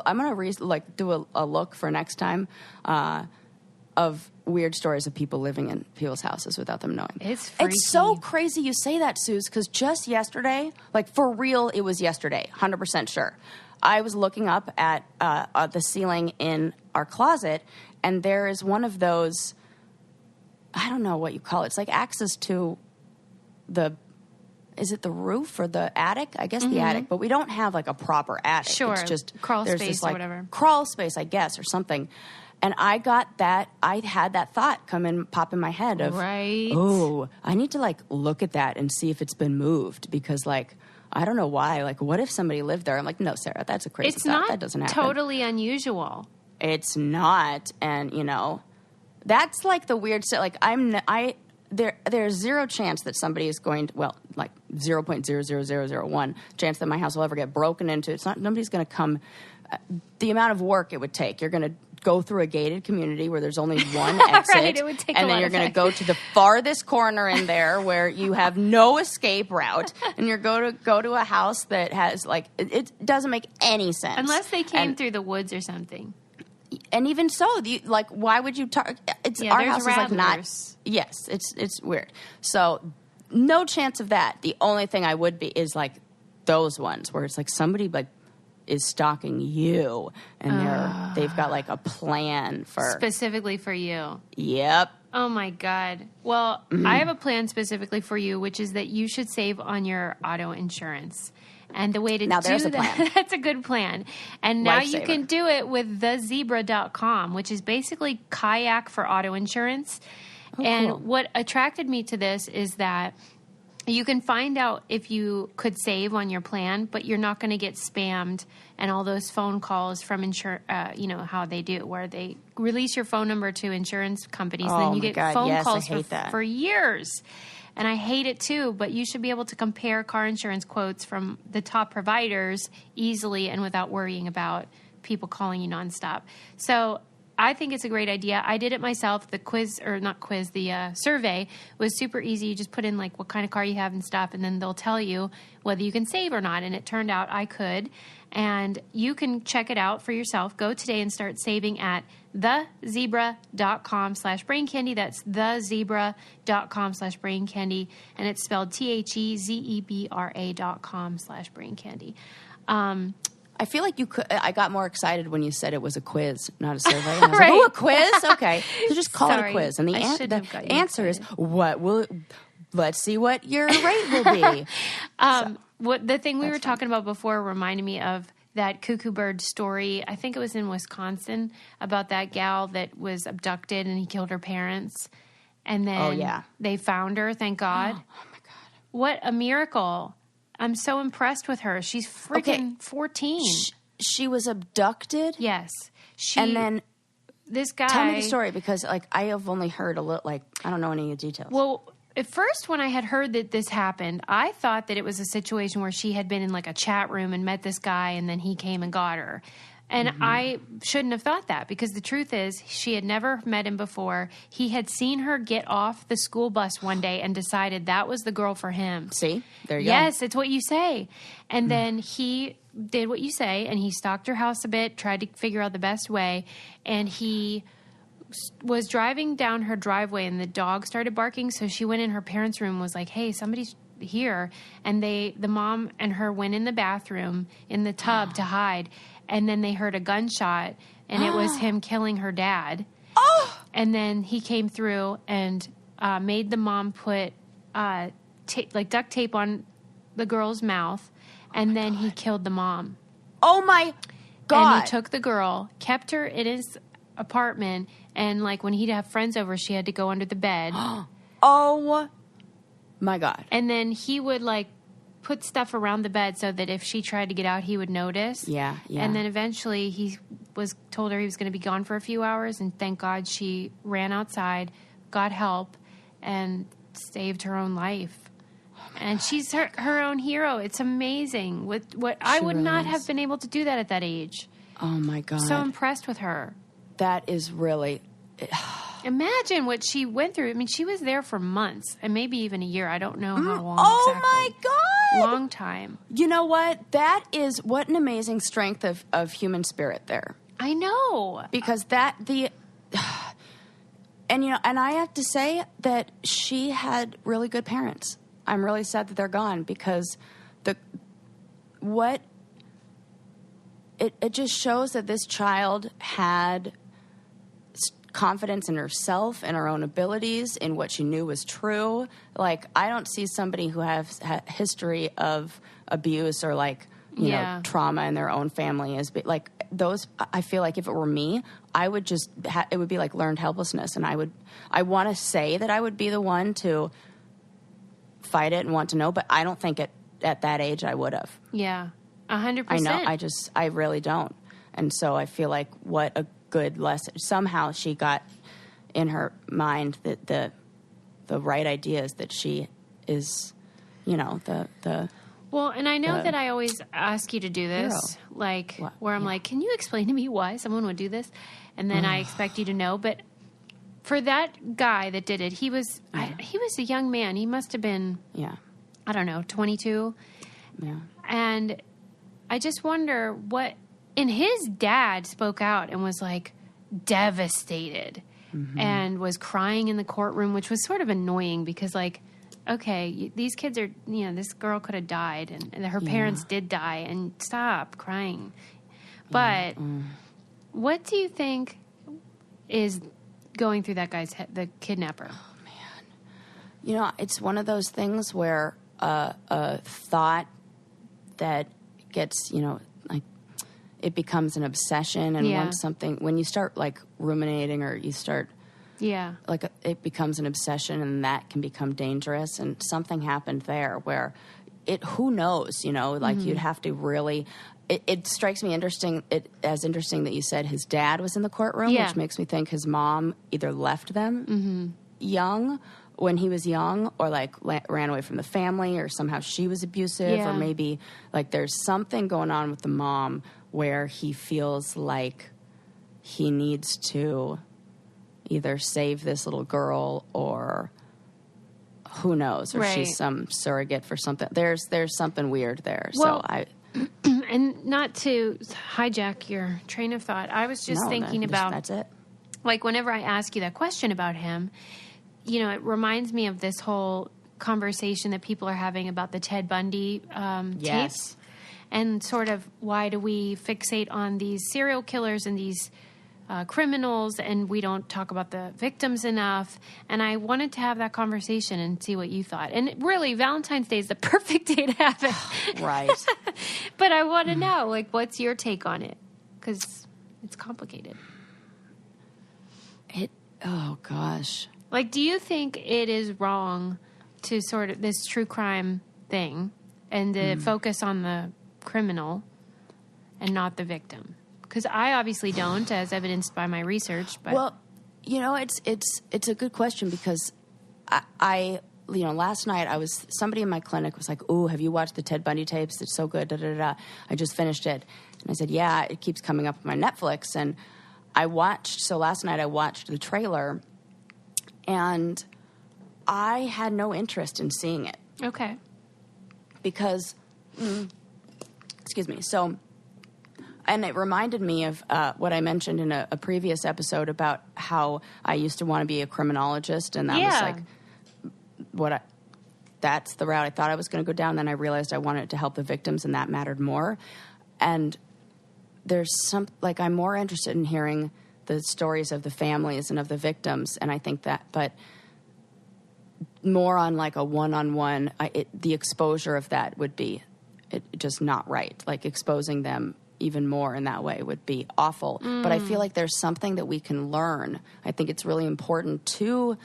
I'm gonna do a look for next time of weird stories of people living in people's houses without them knowing. It's freaky. It's so crazy you say that, Suze, because just yesterday, like for real, it was yesterday, 100% sure. I was looking up at the ceiling in our closet, and there is one of those, I don't know what you call it. It's like access to is it the roof or the attic? I guess the attic, but we don't have like a proper attic. Sure, it's just crawl there's space this, like, or whatever. Crawl space, I guess, or something. And I had that thought pop in my head of, oh, I need to like look at that and see if it's been moved, because like, I don't know why. Like, what if somebody lived there? I'm like, no, Sarah, that's a crazy thought. That doesn't happen. It's not totally unusual. It's not. And, you know, that's like the weird stuff. Like, there's zero chance that somebody is going to, well, like 0.00001 chance that my house will ever get broken into. Nobody's going to come. The amount of work it would take. You're going to go through a gated community where there's only one exit. Right, it would take and then you're going to go to the farthest corner in there where you have no escape route, and you're going to go to a house that has like it doesn't make any sense unless they came through the woods or something. And even so, like, why would you? Our house is like not. Yes, it's weird. So no chance of that. The only thing I would be is like those ones where it's like somebody like is stalking you, and they've got like a plan specifically for you. Yep. Oh my God. Well, I have a plan specifically for you, which is that you should save on your auto insurance. And the way to do that, that's a good plan. And now you can do it with thezebra.com, which is basically kayak for auto insurance. Oh, and cool. What attracted me to this is that you can find out if you could save on your plan, but you're not going to get spammed and all those phone calls from you know how they do, where they release your phone number to insurance companies, and then you get phone calls for years. And I hate it too, but you should be able to compare car insurance quotes from the top providers easily and without worrying about people calling you nonstop. So I think it's a great idea. I did it myself. The survey was super easy. You just put in like what kind of car you have and stuff, and then they'll tell you whether you can save or not. And it turned out I could. And you can check it out for yourself. Go today and start saving at thezebra.com/braincandy. That's thezebra.com/braincandy. And it's spelled THEZEBRA.com/braincandy. I feel like you could. I got more excited when you said it was a quiz, not a survey. And I was like, "Oh, a quiz? Okay, so just call it a quiz." And the answer is, let's see what your rate will be. What the thing we were talking about before reminded me of that cuckoo bird story. I think it was in Wisconsin about that gal that was abducted and he killed her parents, and then they found her. Thank God. Oh my God! What a miracle! I'm so impressed with her. She's freaking 14. She was abducted? Yes. And then this guy... Tell me the story, because like I have only heard a little, like I don't know any of the details. Well, at first when I had heard that this happened, I thought that it was a situation where she had been in like a chat room and met this guy and then he came and got her. And I shouldn't have thought that, because the truth is she had never met him before. He had seen her get off the school bus one day and decided that was the girl for him. See? There you go. Yes, it's what you say. And then he did what you say, and he stalked her house a bit, tried to figure out the best way, and he was driving down her driveway and the dog started barking, so she went in her parents' room and was like, hey, somebody's here. And the mom and her went in the bathroom in the tub to hide. And then they heard a gunshot, and it was him killing her dad. Oh! And then he came through and made the mom put duct tape on the girl's mouth, and then he killed the mom. Oh, my God. And he took the girl, kept her in his apartment, and like when he'd have friends over, she had to go under the bed. Oh, my God. And then he would like put stuff around the bed so that if she tried to get out, he would notice. Yeah. And then eventually he told her he was going to be gone for a few hours, and thank God she ran outside, got help, and saved her own life. And she's her own hero. It's amazing. I would not have been able to do that at that age. Oh, my God. So impressed with her. That is really... Imagine what she went through. I mean, she was there for months and maybe even a year. I don't know how long exactly. my God! Long time. You know what? What an amazing strength of human spirit there. I know. Because and I have to say that she had really good parents. I'm really sad that they're gone, because it just shows that this child had confidence in herself and her own abilities, in what she knew was true. Like, I don't see somebody who has history of abuse or like, you know, trauma in their own family as like those. I feel like if it were me, I would just, it would be like learned helplessness. And I want to say that I would be the one to fight it and want to know, but I don't think at that age I would have. Yeah. 100%. I know. I really don't. And so I feel like what a good lesson. Somehow she got in her mind that the right ideas, that she is, you know, the well, and I know that I always ask you to do this, hero. like where I'm like, can you explain to me why someone would do this? And then I expect you to know. But for that guy that did it, he was a young man. He must have been, I don't know, 22. Yeah. And I just wonder what. And his dad spoke out and was like devastated and was crying in the courtroom, which was sort of annoying because, like, okay, these kids are, you know, this girl could have died and her parents did die, and stop crying. But what do you think is going through that guy's head, the kidnapper? Oh, man. You know, it's one of those things where a thought that gets, you know, like, it becomes an obsession, and when you start like ruminating, or you start, like it becomes an obsession, and that can become dangerous. And something happened there where who knows, you know, like you'd have to really. It strikes me interesting that you said his dad was in the courtroom, which makes me think his mom either left them young, when he was young, or like ran away from the family, or somehow she was abusive, or maybe like there's something going on with the mom where he feels like he needs to either save this little girl or who knows, or she's some surrogate for something. There's something weird there. Well, and not to hijack your train of thought, I was just thinking about... That's it. Like, whenever I ask you that question about him, you know, it reminds me of this whole conversation that people are having about the Ted Bundy tapes. And sort of why do we fixate on these serial killers and these criminals, and we don't talk about the victims enough. And I wanted to have that conversation and see what you thought. And really, Valentine's Day is the perfect day to have it. Right. But I want to know, like, what's your take on it? Because it's complicated. Oh, gosh. Like, do you think it is wrong to sort of this true crime thing and to focus on the criminal and not the victim? Because I obviously don't, as evidenced by my research. But well, you know, it's a good question, because I you know, last night somebody in my clinic was like, "Ooh, have you watched the Ted Bundy tapes? It's so good." Da da da. I just finished it, and I said, "Yeah, it keeps coming up on my Netflix." And so last night I watched the trailer, and I had no interest in seeing it. Okay. Because, excuse me, so, and it reminded me of what I mentioned in a previous episode about how I used to want to be a criminologist, and that was like, that's the route I thought I was going to go down. Then I realized I wanted to help the victims, and that mattered more. And I'm more interested in hearing the stories of the families and of the victims, and I think that, but more on like a one-on-one, the exposure of that would be just not right. Like, exposing them even more in that way would be awful. But I feel like there's something that we can learn. I think it's really important to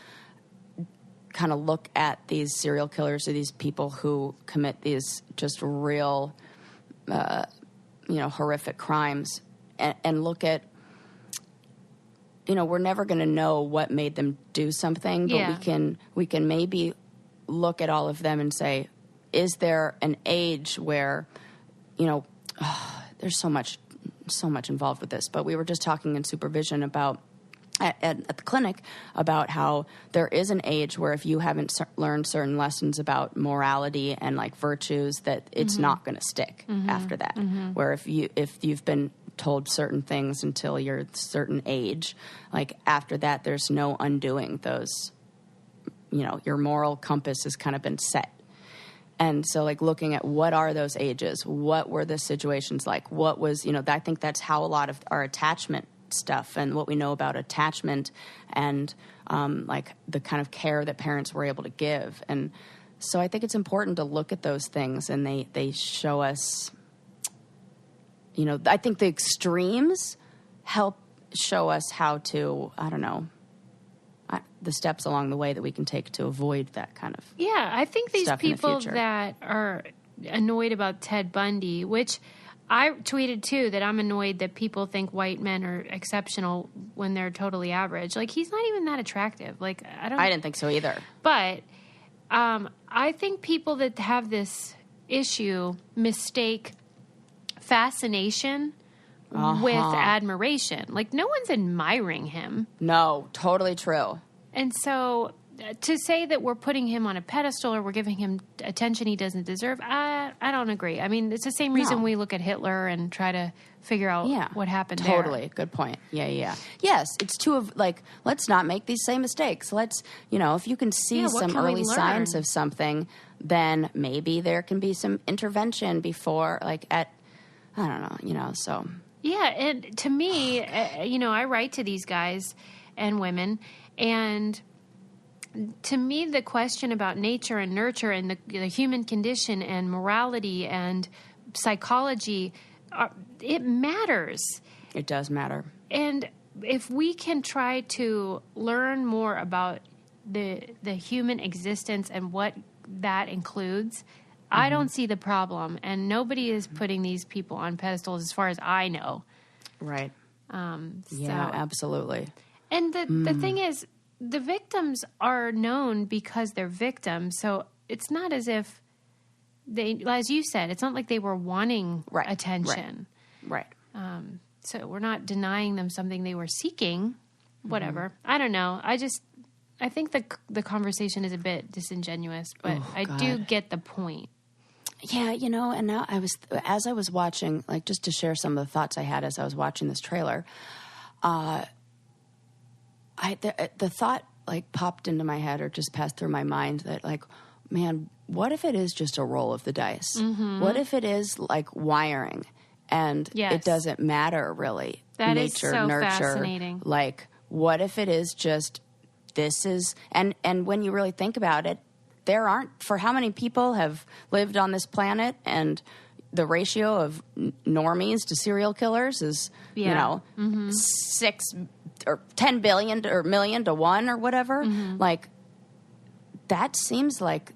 kind of look at these serial killers or these people who commit these just real, horrific crimes, and look at, you know, we're never going to know what made them do something, but we can maybe look at all of them and say, is there an age where, you know, there's so much involved with this. But we were just talking in supervision about at the clinic about how there is an age where if you haven't learned certain lessons about morality and like virtues, that it's not going to stick after that. Where if you've been told certain things until you're a certain age, like after that, there's no undoing those, you know, your moral compass has kind of been set. And so, like, looking at what are those ages, what were the situations like, what was, you know, I think that's how a lot of our attachment stuff and what we know about attachment and, like, the kind of care that parents were able to give. And so I think it's important to look at those things, and they show us, you know, I think the extremes help show us how to, I don't know, the steps along the way that we can take to avoid that kind of I think these people that are annoyed about Ted Bundy, which I tweeted too, that I'm annoyed that people think white men are exceptional when they're totally average. Like, he's not even that attractive. Like, I didn't think so either. But I think people that have this issue mistake fascination with admiration. Like, no one's admiring him. No, totally true. And so to say that we're putting him on a pedestal or we're giving him attention he doesn't deserve, I don't agree. I mean, it's the same reason we look at Hitler and try to figure out what happened there. Totally. Good point. Yeah. Yes, it's let's not make these same mistakes. Let's, you know, if you can see some early signs of something, then maybe there can be some intervention before, like, I don't know, you know, so. Yeah, and to me, you know, I write to these guys and women, and to me, the question about nature and nurture and the human condition and morality and psychology, it matters. It does matter. And if we can try to learn more about the human existence and what that includes, I don't see the problem. And nobody is putting these people on pedestals as far as I know. Right. Yeah, absolutely. And the thing is, the victims are known because they're victims. So it's not as if they, as you said, it's not like they were wanting attention. Right. So we're not denying them something they were seeking. Whatever. I don't know. I think the conversation is a bit disingenuous, but I do get the point. Yeah, you know, and now as I was watching, like, just to share some of the thoughts I had as I was watching this trailer, the thought, like, popped into my head or just passed through my mind that, like, man, what if it is just a roll of the dice? What if it is, like, wiring and it doesn't matter, really? That nature, is so nurture, fascinating. Like, what if it is just this is... And when you really think about it, there aren't... For how many people have lived on this planet, and the ratio of normies to serial killers is, you know, 6 or 10 billion or million to 1 or whatever. Like, that seems like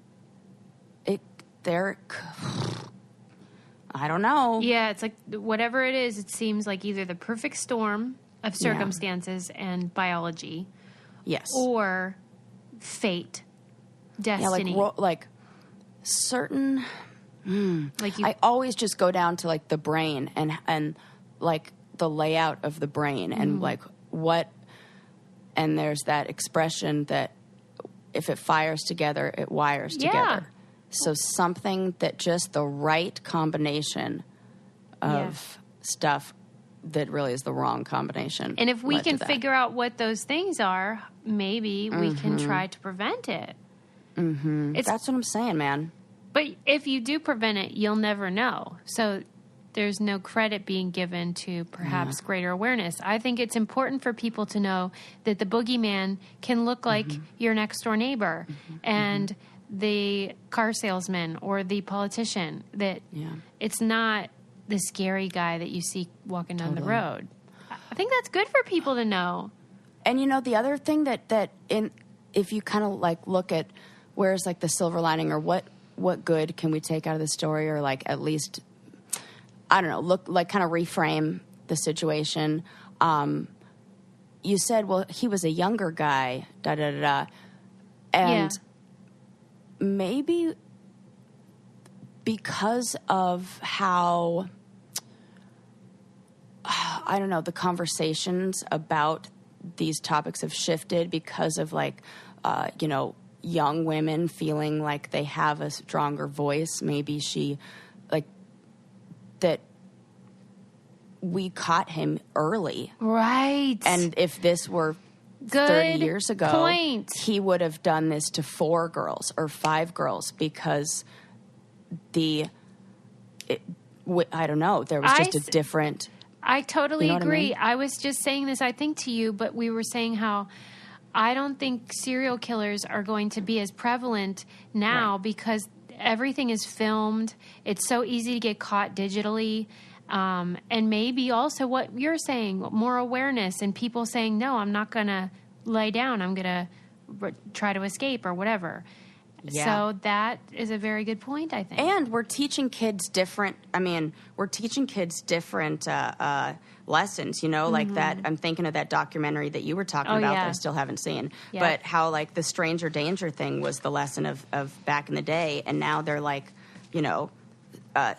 I don't know. Yeah, it's like whatever it is, it seems like either the perfect storm of circumstances and biology. Yes. Or fate, destiny. Yeah, like certain... Like I always just go down to, like, the brain and like the layout of the brain and like what... And there's that expression that if it fires together, it wires together. So something that just the right combination of stuff that really is the wrong combination. And if we can figure out what those things are, maybe we can try to prevent it. That's what I'm saying, man. But if you do prevent it, you'll never know. So there's no credit being given to perhaps greater awareness. I think it's important for people to know that the boogeyman can look like your next door neighbor and the car salesman or the politician, that it's not the scary guy that you see walking down the road. I think that's good for people to know. And, you know, the other thing that if you kind of, like, look at where's, like, the silver lining, or what good can we take out of the story, or, like, at least, I don't know, look, like, kind of reframe the situation. You said, well, he was a younger guy, and maybe because of how, I don't know, the conversations about these topics have shifted because of, like, you know, young women feeling like they have a stronger voice. Maybe she, like, that we caught him early. Right. And if this were 30 years ago, he would have done this to 4 girls or 5 girls because I don't know, there was just a different... I totally agree. I mean? I was just saying this, I think, to you, but we were saying how I don't think serial killers are going to be as prevalent now because everything is filmed. It's so easy to get caught digitally. And maybe also what you're saying, more awareness and people saying, no, I'm not going to lay down. I'm going to try to escape or whatever. Yeah. So that is a very good point, I think. And we're teaching kids different, lessons, you know, like that. I'm thinking of that documentary that you were talking about that I still haven't seen. Yeah. But how, like, the stranger danger thing was the lesson of back in the day. And now they're like, you know,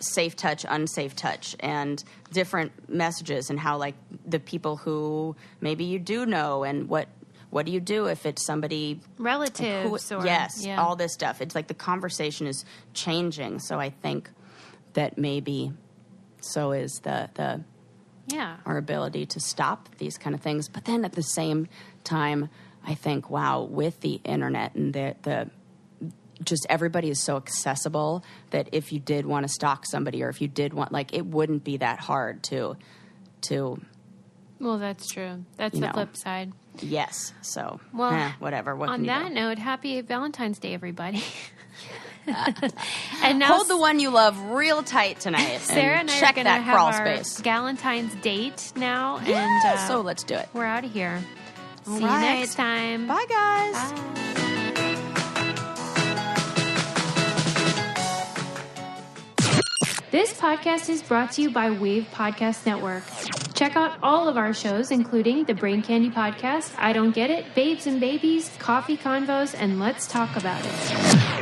safe touch, unsafe touch, and different messages, and how, like, the people who maybe you do know, and what do you do if it's somebody... Relatives. All this stuff. It's like the conversation is changing. So I think that maybe so is our ability to stop these kind of things. But then at the same time, I think, wow, with the internet and the just everybody is so accessible that if you did want to stalk somebody, or if you did want, like, it wouldn't be that hard to Well, that's true. That's the flip side. Yes. So, whatever. What on can you that do? note, happy Valentine's Day, everybody. And now hold the one you love real tight tonight. Sarah and I check are going to that have crawl our space. Valentine's date now. Yeah, and so let's do it. We're out of here. All See you next time. Bye, guys. Bye. This podcast is brought to you by Wave Podcast Network. Check out all of our shows, including the Brain Candy Podcast, I Don't Get It, Babes and Babies, Coffee Convos, and Let's Talk About It.